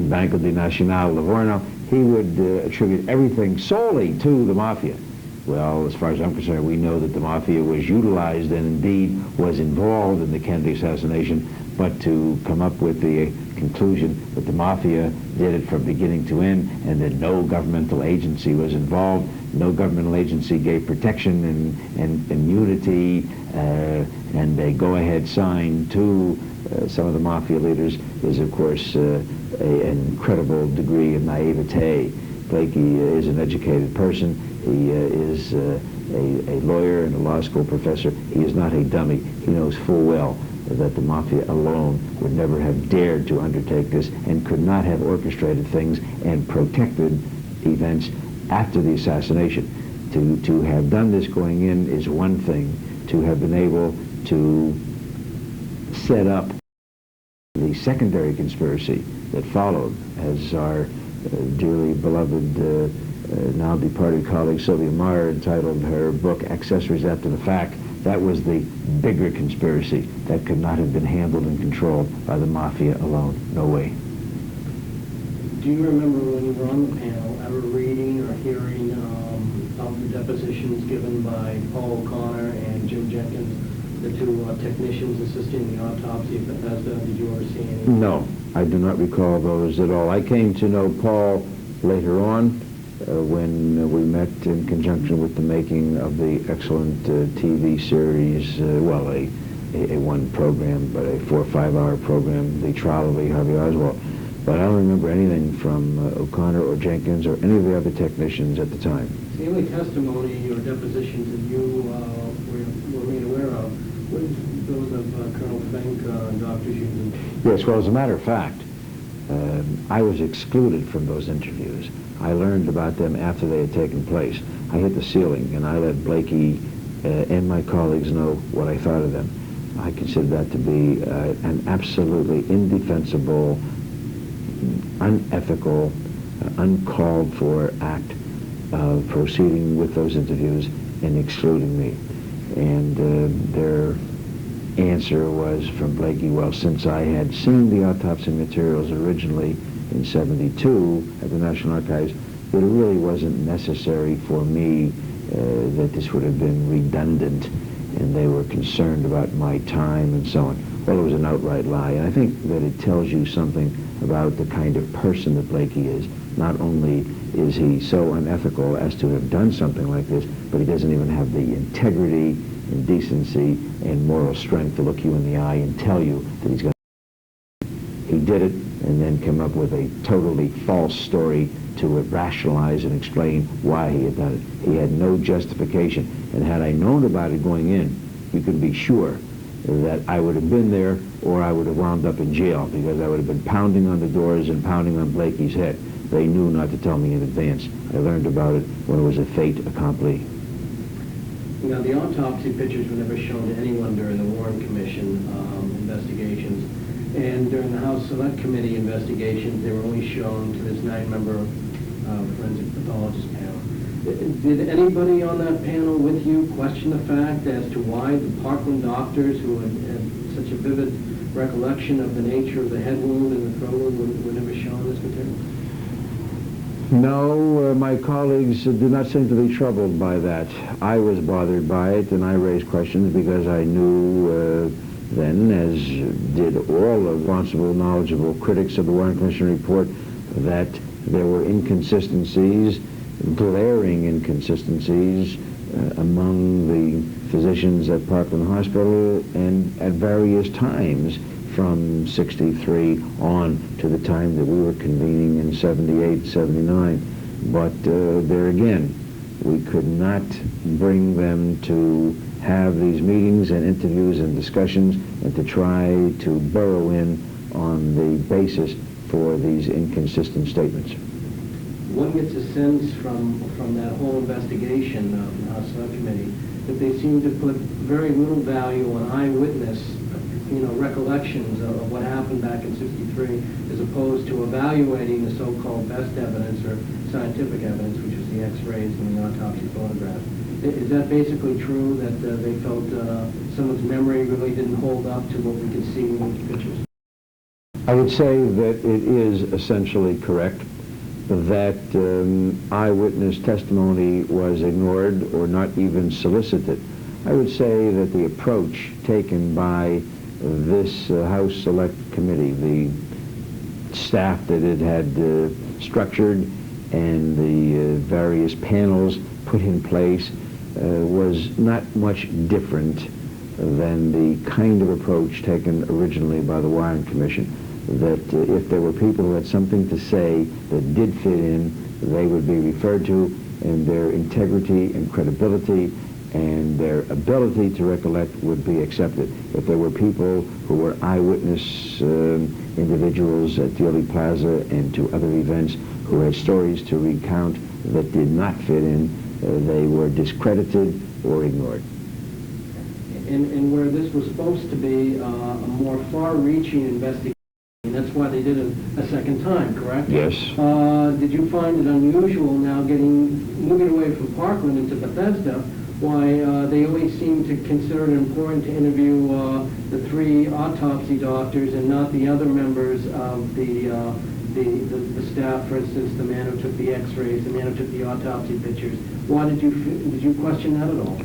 Banco di Nacional Livorno. He would attribute everything solely to the mafia. Well, as far as I'm concerned, we know that the mafia was utilized and indeed was involved in the Kennedy assassination, but to come up with the conclusion that the mafia did it from beginning to end and that no governmental agency was involved, no governmental agency gave protection and immunity and a go-ahead sign to some of the mafia leaders is, of course, an incredible degree of naivete. Blakey is an educated person. He is a lawyer and a law school professor. He is not a dummy. He knows full well that the mafia alone would never have dared to undertake this and could not have orchestrated things and protected events after the assassination. To have done this going in is one thing. To have been able to set up the secondary conspiracy that followed, as our dearly beloved now departed colleague Sylvia Meyer entitled her book Accessories After the Fact, that was the bigger conspiracy that could not have been handled and controlled by the mafia alone. No way. Do you remember when you were on the panel ever reading or hearing of the depositions given by Paul O'Connor and Jim Jenkins, the two technicians assisting the autopsy at Bethesda? Did you ever see any? No, I do not recall those at all. I came to know Paul later on when we met in conjunction with the making of the excellent TV series, well, a one program, but a 4 or 5 hour program, The Trial of Lee Harvey Oswald. But I don't remember anything from O'Connor or Jenkins or any of the other technicians at the time. The only testimony or depositions that you were made aware of was those of Colonel Fink and Dr. Hughes. Yes, well, as a matter of fact, I was excluded from those interviews. I learned about them after they had taken place. I hit the ceiling, and I let Blakey and my colleagues know what I thought of them. I consider that to be an absolutely indefensible, unethical, uncalled for act of proceeding with those interviews and excluding me. And their answer was from Blakey, well, since I had seen the autopsy materials originally in '72 at the National Archives, it really wasn't necessary for me that this would have been redundant, and they were concerned about my time and so on. Well, it was an outright lie, and I think that it tells you something about the kind of person that Blakey is. Not only is he so unethical as to have done something like this, but he doesn't even have the integrity and decency and moral strength to look you in the eye and tell you that he's going to. He did it and then came up with a totally false story to rationalize and explain why he had done it. He had no justification, and had I known about it going in, you can be sure that I would have been there or I would have wound up in jail, because I would have been pounding on the doors and pounding on Blakey's head. they knew not to tell me in advance. I learned about it when it was a fait accompli. Now, the autopsy pictures were never shown to anyone during the Warren Commission investigations, and during the House Select Committee investigations, they were only shown to this 9-member forensic pathologist panel. Did anybody on that panel with you question the fact as to why the Parkland doctors, who had such a vivid recollection of the nature of the head wound and the throat wound, were never shown this material? No, my colleagues do not seem to be troubled by that. I was bothered by it, and I raised questions because I knew then, as did all the responsible, knowledgeable critics of the Warren Commission report, that there were inconsistencies, glaring inconsistencies among the physicians at Parkland Hospital and at various times from 63 on to the time that we were convening in 78, 79. But there again, we could not bring them to have these meetings and interviews and discussions and to try to burrow in on the basis for these inconsistent statements. One gets a sense from that whole investigation of the House Select Committee that they seem to put very little value on eyewitness, recollections of what happened back in 63, as opposed to evaluating the so-called best evidence or scientific evidence, which is the X-rays and the autopsy photographs. Is that basically true, that they felt someone's memory really didn't hold up to what we could see in these pictures? I would say that it is essentially correct that eyewitness testimony was ignored or not even solicited. I would say that the approach taken by this House Select Committee, the staff that it had structured and the various panels put in place was not much different than the kind of approach taken originally by the Warren Commission, that if there were people who had something to say that did fit in, they would be referred to, and their integrity and credibility and their ability to recollect would be accepted. If there were people who were eyewitness individuals at Dealey Plaza and to other events who had stories to recount that did not fit in, they were discredited or ignored. And where this was supposed to be a more far-reaching investigation, that's why they did it a second time, correct? Yes. Did you find it unusual now moving away from Parkland into Bethesda, why they always seem to consider it important to interview the 3 autopsy doctors and not the other members of the staff, for instance, the man who took the X-rays, the man who took the autopsy pictures? Why did you question that at all?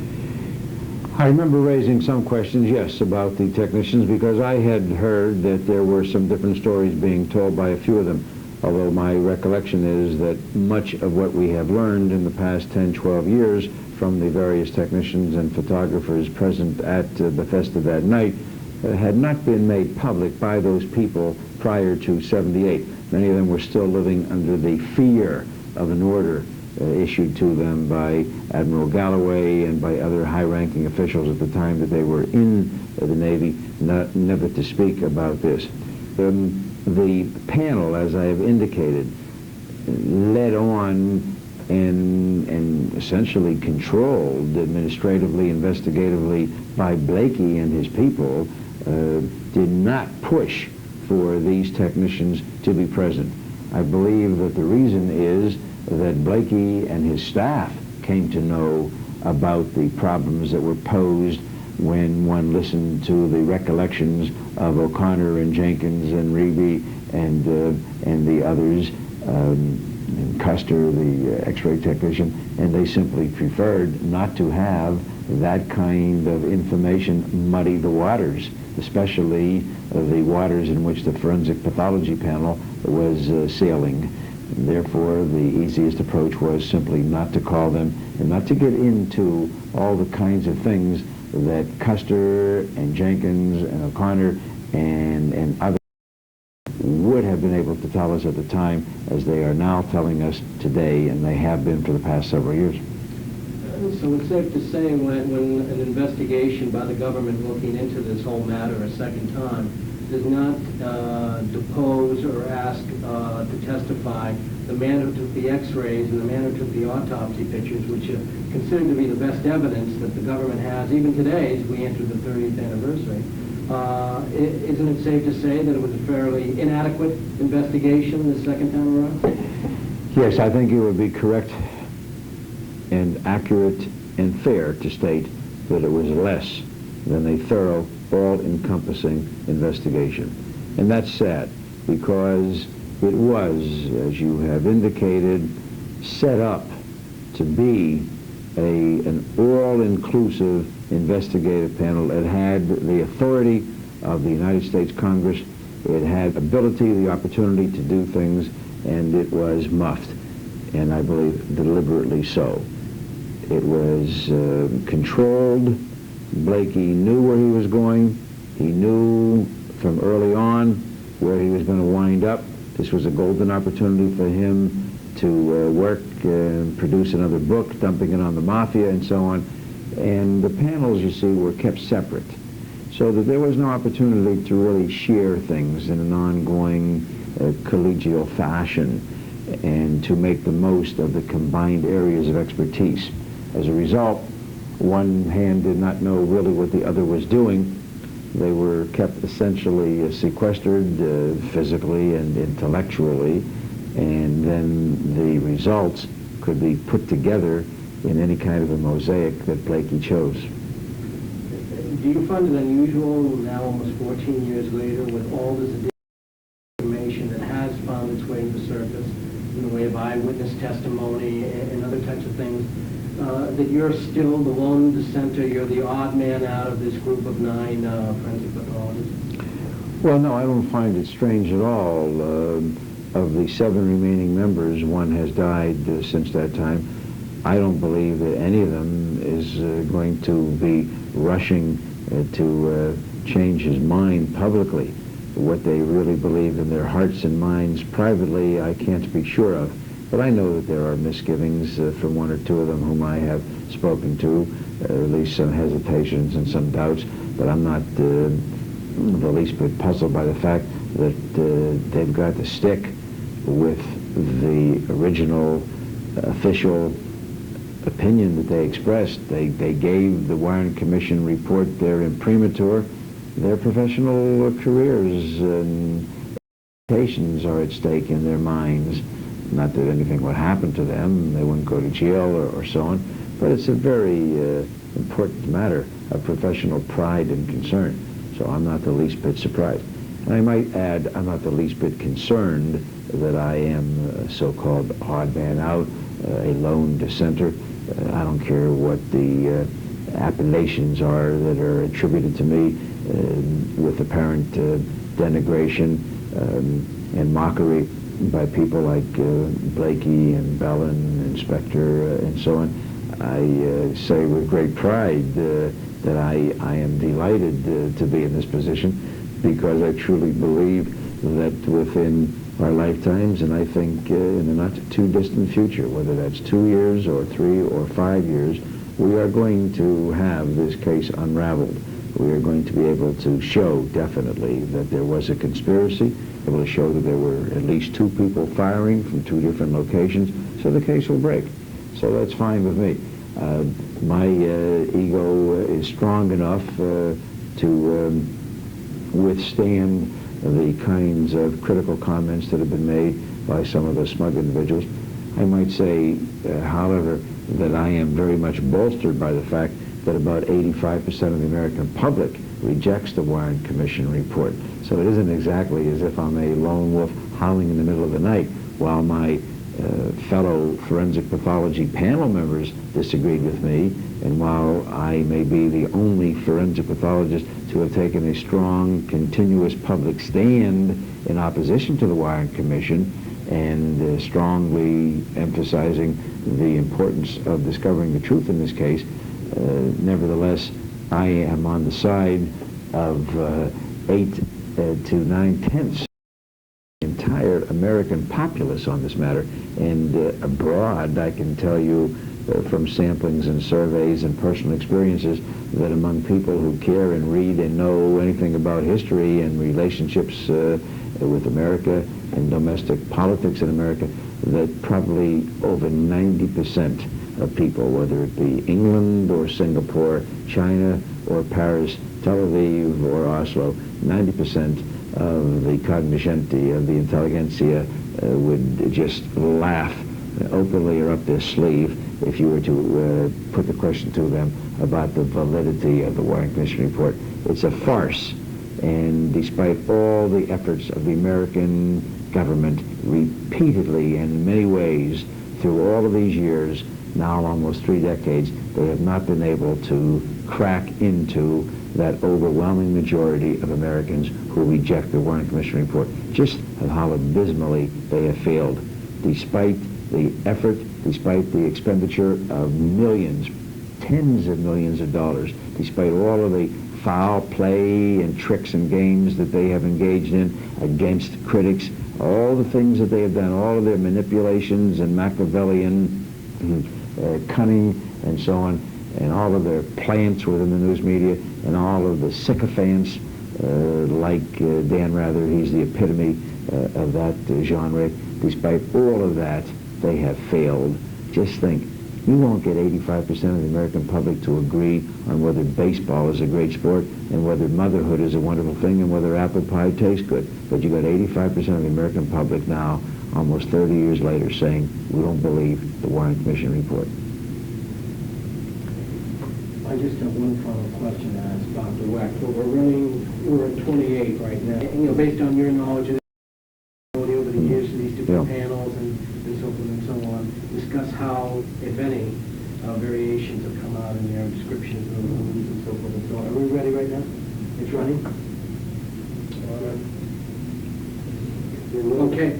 I remember raising some questions, yes, about the technicians, because I had heard that there were some different stories being told by a few of them, although my recollection is that much of what we have learned in the past 10, 12 years from the various technicians and photographers present at Bethesda that night had not been made public by those people prior to 78. Many of them were still living under the fear of an order issued to them by Admiral Galloway and by other high-ranking officials at the time that they were in the Navy, never to speak about this. The panel, as I have indicated, led on and essentially controlled administratively, investigatively by Blakey and his people, did not push for these technicians to be present. I believe that the reason is that Blakey and his staff came to know about the problems that were posed when one listened to the recollections of O'Connor and Jenkins and Riebe and the others, and Custer, the X-ray technician, and they simply preferred not to have that kind of information muddy the waters, especially the waters in which the forensic pathology panel was sailing. And therefore, the easiest approach was simply not to call them and not to get into all the kinds of things that Custer and Jenkins and O'Connor and others would have been able to tell us at the time, as they are now telling us today, and they have been for the past several years. So it's safe to say when an investigation by the government looking into this whole matter a second time does not depose or ask to testify the man who took the x-rays and the man who took the autopsy pictures, which are considered to be the best evidence that the government has, even today, as we enter the 30th anniversary. Isn't it safe to say that it was a fairly inadequate investigation the second time around? Yes, I think it would be correct and accurate and fair to state that it was less than a thorough, all-encompassing investigation. And that's sad, because it was, as you have indicated, set up to be an all-inclusive investigative panel. It had the authority of the United States Congress. It had ability, the opportunity to do things, and it was muffed, and I believe deliberately so. It was controlled. Blakey knew where he was going. He knew from early on where he was going to wind up. This was a golden opportunity for him to work and produce another book, dumping it on the mafia and so on. And the panels, you see, were kept separate, so that there was no opportunity to really share things in an ongoing collegial fashion and to make the most of the combined areas of expertise. As a result, one hand did not know really what the other was doing. They were kept essentially sequestered physically and intellectually, and then the results could be put together in any kind of a mosaic that Blakey chose. Do you find it unusual now, almost 14 years later, with all this additional information that has found its way to the surface in the way of eyewitness testimony and other types of things, that you're still the lone dissenter, you're the odd man out of this group of 9 forensic pathologists? Well, no, I don't find it strange at all. Of the 7 remaining members, 1 has died since that time. I don't believe that any of them is going to be rushing to change his mind publicly. What they really believe in their hearts and minds privately, I can't be sure of. But I know that there are misgivings from 1 or 2 of them whom I have spoken to, at least some hesitations and some doubts, but I'm not the least bit puzzled by the fact that they've got to stick with the original official opinion that they expressed. They gave the Warren Commission report their imprimatur. Their professional careers and reputations are at stake in their minds. Not that anything would happen to them, they wouldn't go to jail or so on, but it's a very important matter of professional pride and concern. So I'm not the least bit surprised. And I might add, I'm not the least bit concerned that I am a so-called odd man out, a lone dissenter. I don't care what the appellations are that are attributed to me with apparent denigration and mockery by people like Blakey and Bellin and Spector and so on. I say with great pride that I am delighted to be in this position, because I truly believe that within our lifetimes, and I think in the not too distant future, whether that's 2 years or 3 or 5 years, we are going to have this case unraveled. We are going to be able to show definitely that there was a conspiracy, able to show that there were at least 2 people firing from 2 different locations, so the case will break. So that's fine with me. My ego is strong enough to withstand the kinds of critical comments that have been made by some of the smug individuals. I might say, however, that I am very much bolstered by the fact that about 85% of the American public rejects the Warren Commission report. So it isn't exactly as if I'm a lone wolf howling in the middle of the night while my fellow forensic pathology panel members disagreed with me, and while I may be the only forensic pathologist to have taken a strong, continuous public stand in opposition to the Warren Commission and strongly emphasizing the importance of discovering the truth in this case, nevertheless, I am on the side of 8 to 9/10 entire American populace on this matter, and abroad I can tell you from samplings and surveys and personal experiences that among people who care and read and know anything about history and relationships with America and domestic politics in America, that probably over 90% of people, whether it be England or Singapore, China or Paris, Tel Aviv or Oslo, 90% of the cognoscenti, of the intelligentsia, would just laugh openly or up their sleeve if you were to put the question to them about the validity of the Warren Commission report. It's a farce, and despite all the efforts of the American government repeatedly and in many ways through all of these years, now almost 3 decades, they have not been able to crack into that overwhelming majority of Americans who reject the Warren Commission report. Just how abysmally they have failed, despite the effort, despite the expenditure of millions, tens of millions of dollars, despite all of the foul play and tricks and games that they have engaged in against critics, all the things that they have done, all of their manipulations and Machiavellian cunning and so on, and all of their plants within the news media, and all of the sycophants like Dan Rather, he's the epitome of that genre. Despite all of that, they have failed. Just think, you won't get 85% of the American public to agree on whether baseball is a great sport and whether motherhood is a wonderful thing and whether apple pie tastes good. But you got 85% of the American public now, almost 30 years later, saying, we don't believe the Warren Commission report. I just have one final question to ask Dr. Weck. We're at 28 right now. You know, based on your knowledge of over the years of these different panels and so forth and so on, discuss how, if any, variations have come out in their descriptions of the rooms and so forth and so on. Are we ready right now? It's running? Okay.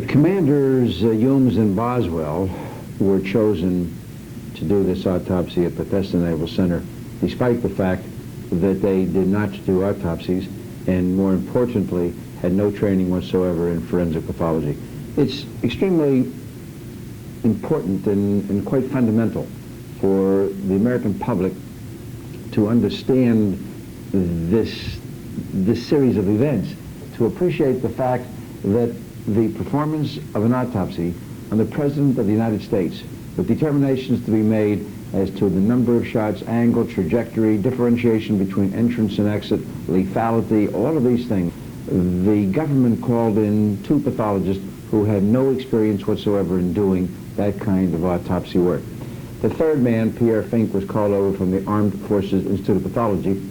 Commanders Humes and Boswell were chosen to do this autopsy at Bethesda Naval Center, despite the fact that they did not do autopsies and, more importantly, had no training whatsoever in forensic pathology. It's extremely important and quite fundamental for the American public to understand this series of events, to appreciate the fact that the performance of an autopsy on the President of the United States, with determinations to be made as to the number of shots, angle, trajectory, differentiation between entrance and exit, lethality, all of these things. The government called in 2 pathologists who had no experience whatsoever in doing that kind of autopsy work. The third man, Pierre Fink, was called over from the Armed Forces Institute of Pathology.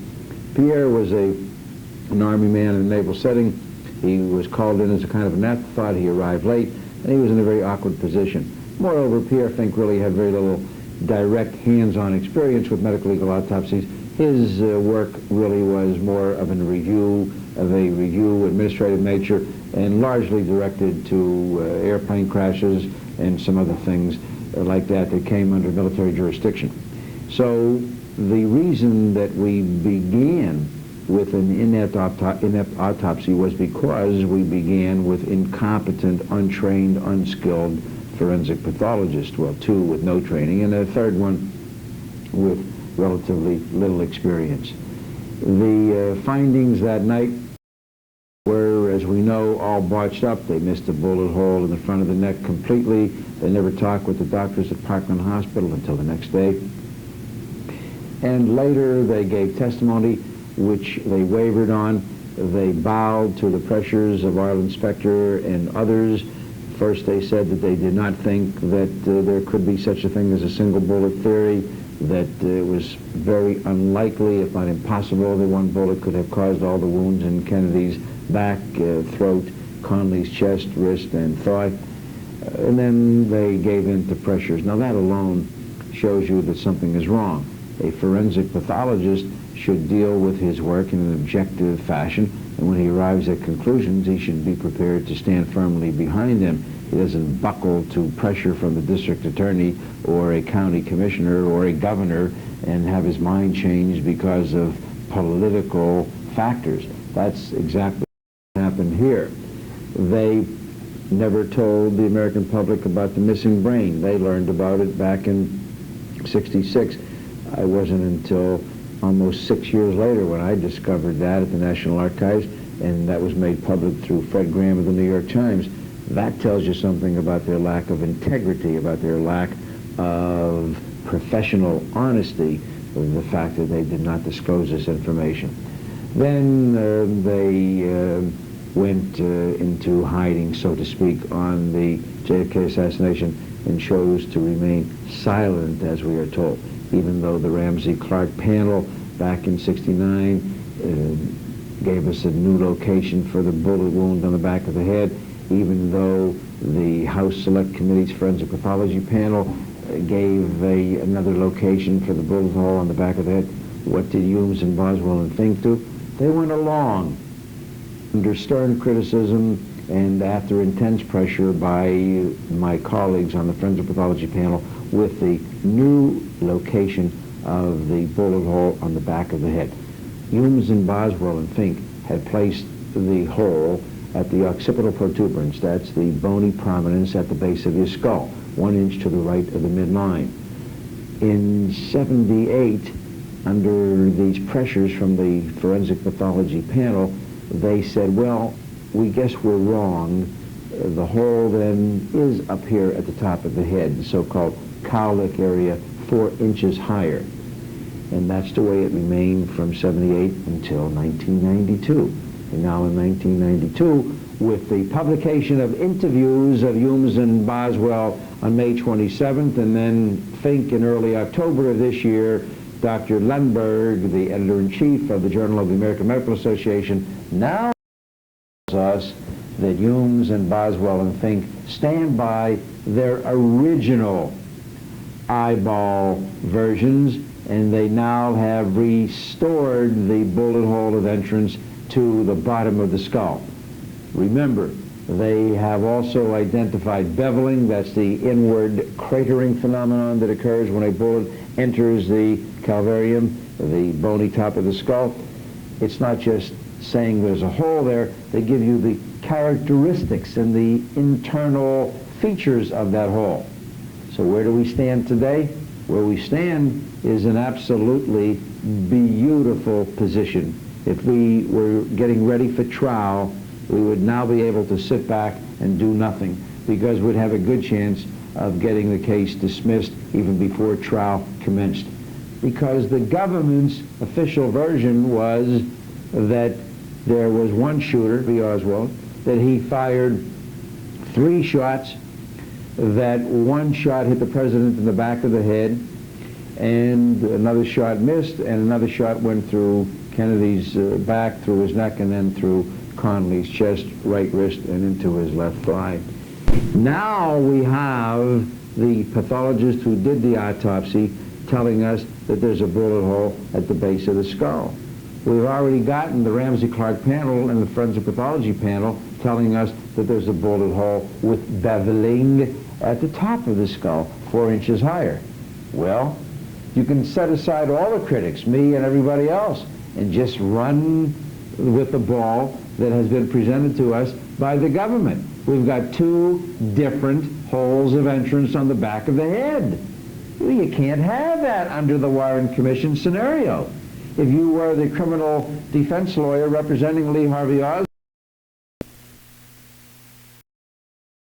Pierre was an Army man in a naval setting. He was called in as a kind of an afterthought. He arrived late, and he was in a very awkward position. Moreover, Pierre Fink really had very little direct hands-on experience with medical legal autopsies. His work really was more of a review administrative nature, and largely directed to airplane crashes and some other things like that came under military jurisdiction. So the reason that we began with an inept autopsy was because we began with incompetent, untrained, unskilled forensic pathologists. Well, 2 with no training, and a third one with relatively little experience. The findings that night were, as we know, all botched up. They missed a bullet hole in the front of the neck completely. They never talked with the doctors at Parkland Hospital until the next day. And later they gave testimony which they wavered on. They bowed to the pressures of our inspector and others. First they said that they did not think that there could be such a thing as a single bullet theory, that it was very unlikely, if not impossible, that one bullet could have caused all the wounds in Kennedy's back, throat, Conley's chest, wrist, and thigh. And then they gave in to pressures. Now that alone shows you that something is wrong. A forensic pathologist should deal with his work in an objective fashion, and when he arrives at conclusions, he should be prepared to stand firmly behind them. He doesn't buckle to pressure from the district attorney or a county commissioner or a governor and have his mind changed because of political factors. That's exactly what happened here. They never told the American public about the missing brain. They learned about it back in '66. I wasn't until almost 6 years later when I discovered that at the National Archives, and that was made public through Fred Graham of the New York Times. That tells you something about their lack of integrity, about their lack of professional honesty, the fact that they did not disclose this information. Then they went into hiding, so to speak, on the J.F.K. assassination and chose to remain silent, as we are told, even though the Ramsey Clark panel back in '69 gave us a new location for the bullet wound on the back of the head, even though the House Select Committee's Forensic Pathology panel gave another location for the bullet hole on the back of the head. What did Humes and Boswell and Fink do? They went along under stern criticism and after intense pressure by my colleagues on the Forensic Pathology panel with the new location of the bullet hole on the back of the head. Humes and Boswell and Fink had placed the hole at the occipital protuberance, that's the bony prominence at the base of your skull, 1 inch to the right of the midline. In '78, under these pressures from the Forensic Pathology panel, they said, well, we guess we're wrong. The hole then is up here at the top of the head, the so-called cowlick area, 4 inches higher. And that's the way it remained from '78 until 1992. And now in 1992, with the publication of interviews of Humes and Boswell on May 27th, and then Fink in early October of this year, Dr. Lundberg, the editor-in-chief of the Journal of the American Medical Association, now tells us that Humes and Boswell and Fink stand by their original eyeball versions, and they now have restored the bullet hole of entrance to the bottom of the skull. Remember, they have also identified beveling, that's the inward cratering phenomenon that occurs when a bullet enters the calvarium, the bony top of the skull. It's not just saying there's a hole there, they give you the characteristics and the internal features of that hole. So where do we stand today? Where we stand is an absolutely beautiful position. If we were getting ready for trial, we would now be able to sit back and do nothing, because we'd have a good chance of getting the case dismissed even before trial commenced. Because the government's official version was that there was one shooter, B. Oswald, that he fired 3 shots, that 1 shot hit the president in the back of the head, and another shot missed, and another shot went through Kennedy's back, through his neck, and then through Connolly's chest, right wrist, and into his left thigh. Now we have the pathologist who did the autopsy telling us that there's a bullet hole at the base of the skull. We've already gotten the Ramsey Clark panel and the Forensic Pathology panel telling us that there's a bullet hole with beveling at the top of the skull, 4 inches higher. Well, you can set aside all the critics, me and everybody else, and just run with the ball that has been presented to us by the government. We've got 2 different holes of entrance on the back of the head. You can't have that under the Warren Commission scenario. If you were the criminal defense lawyer representing Lee Harvey Oswald,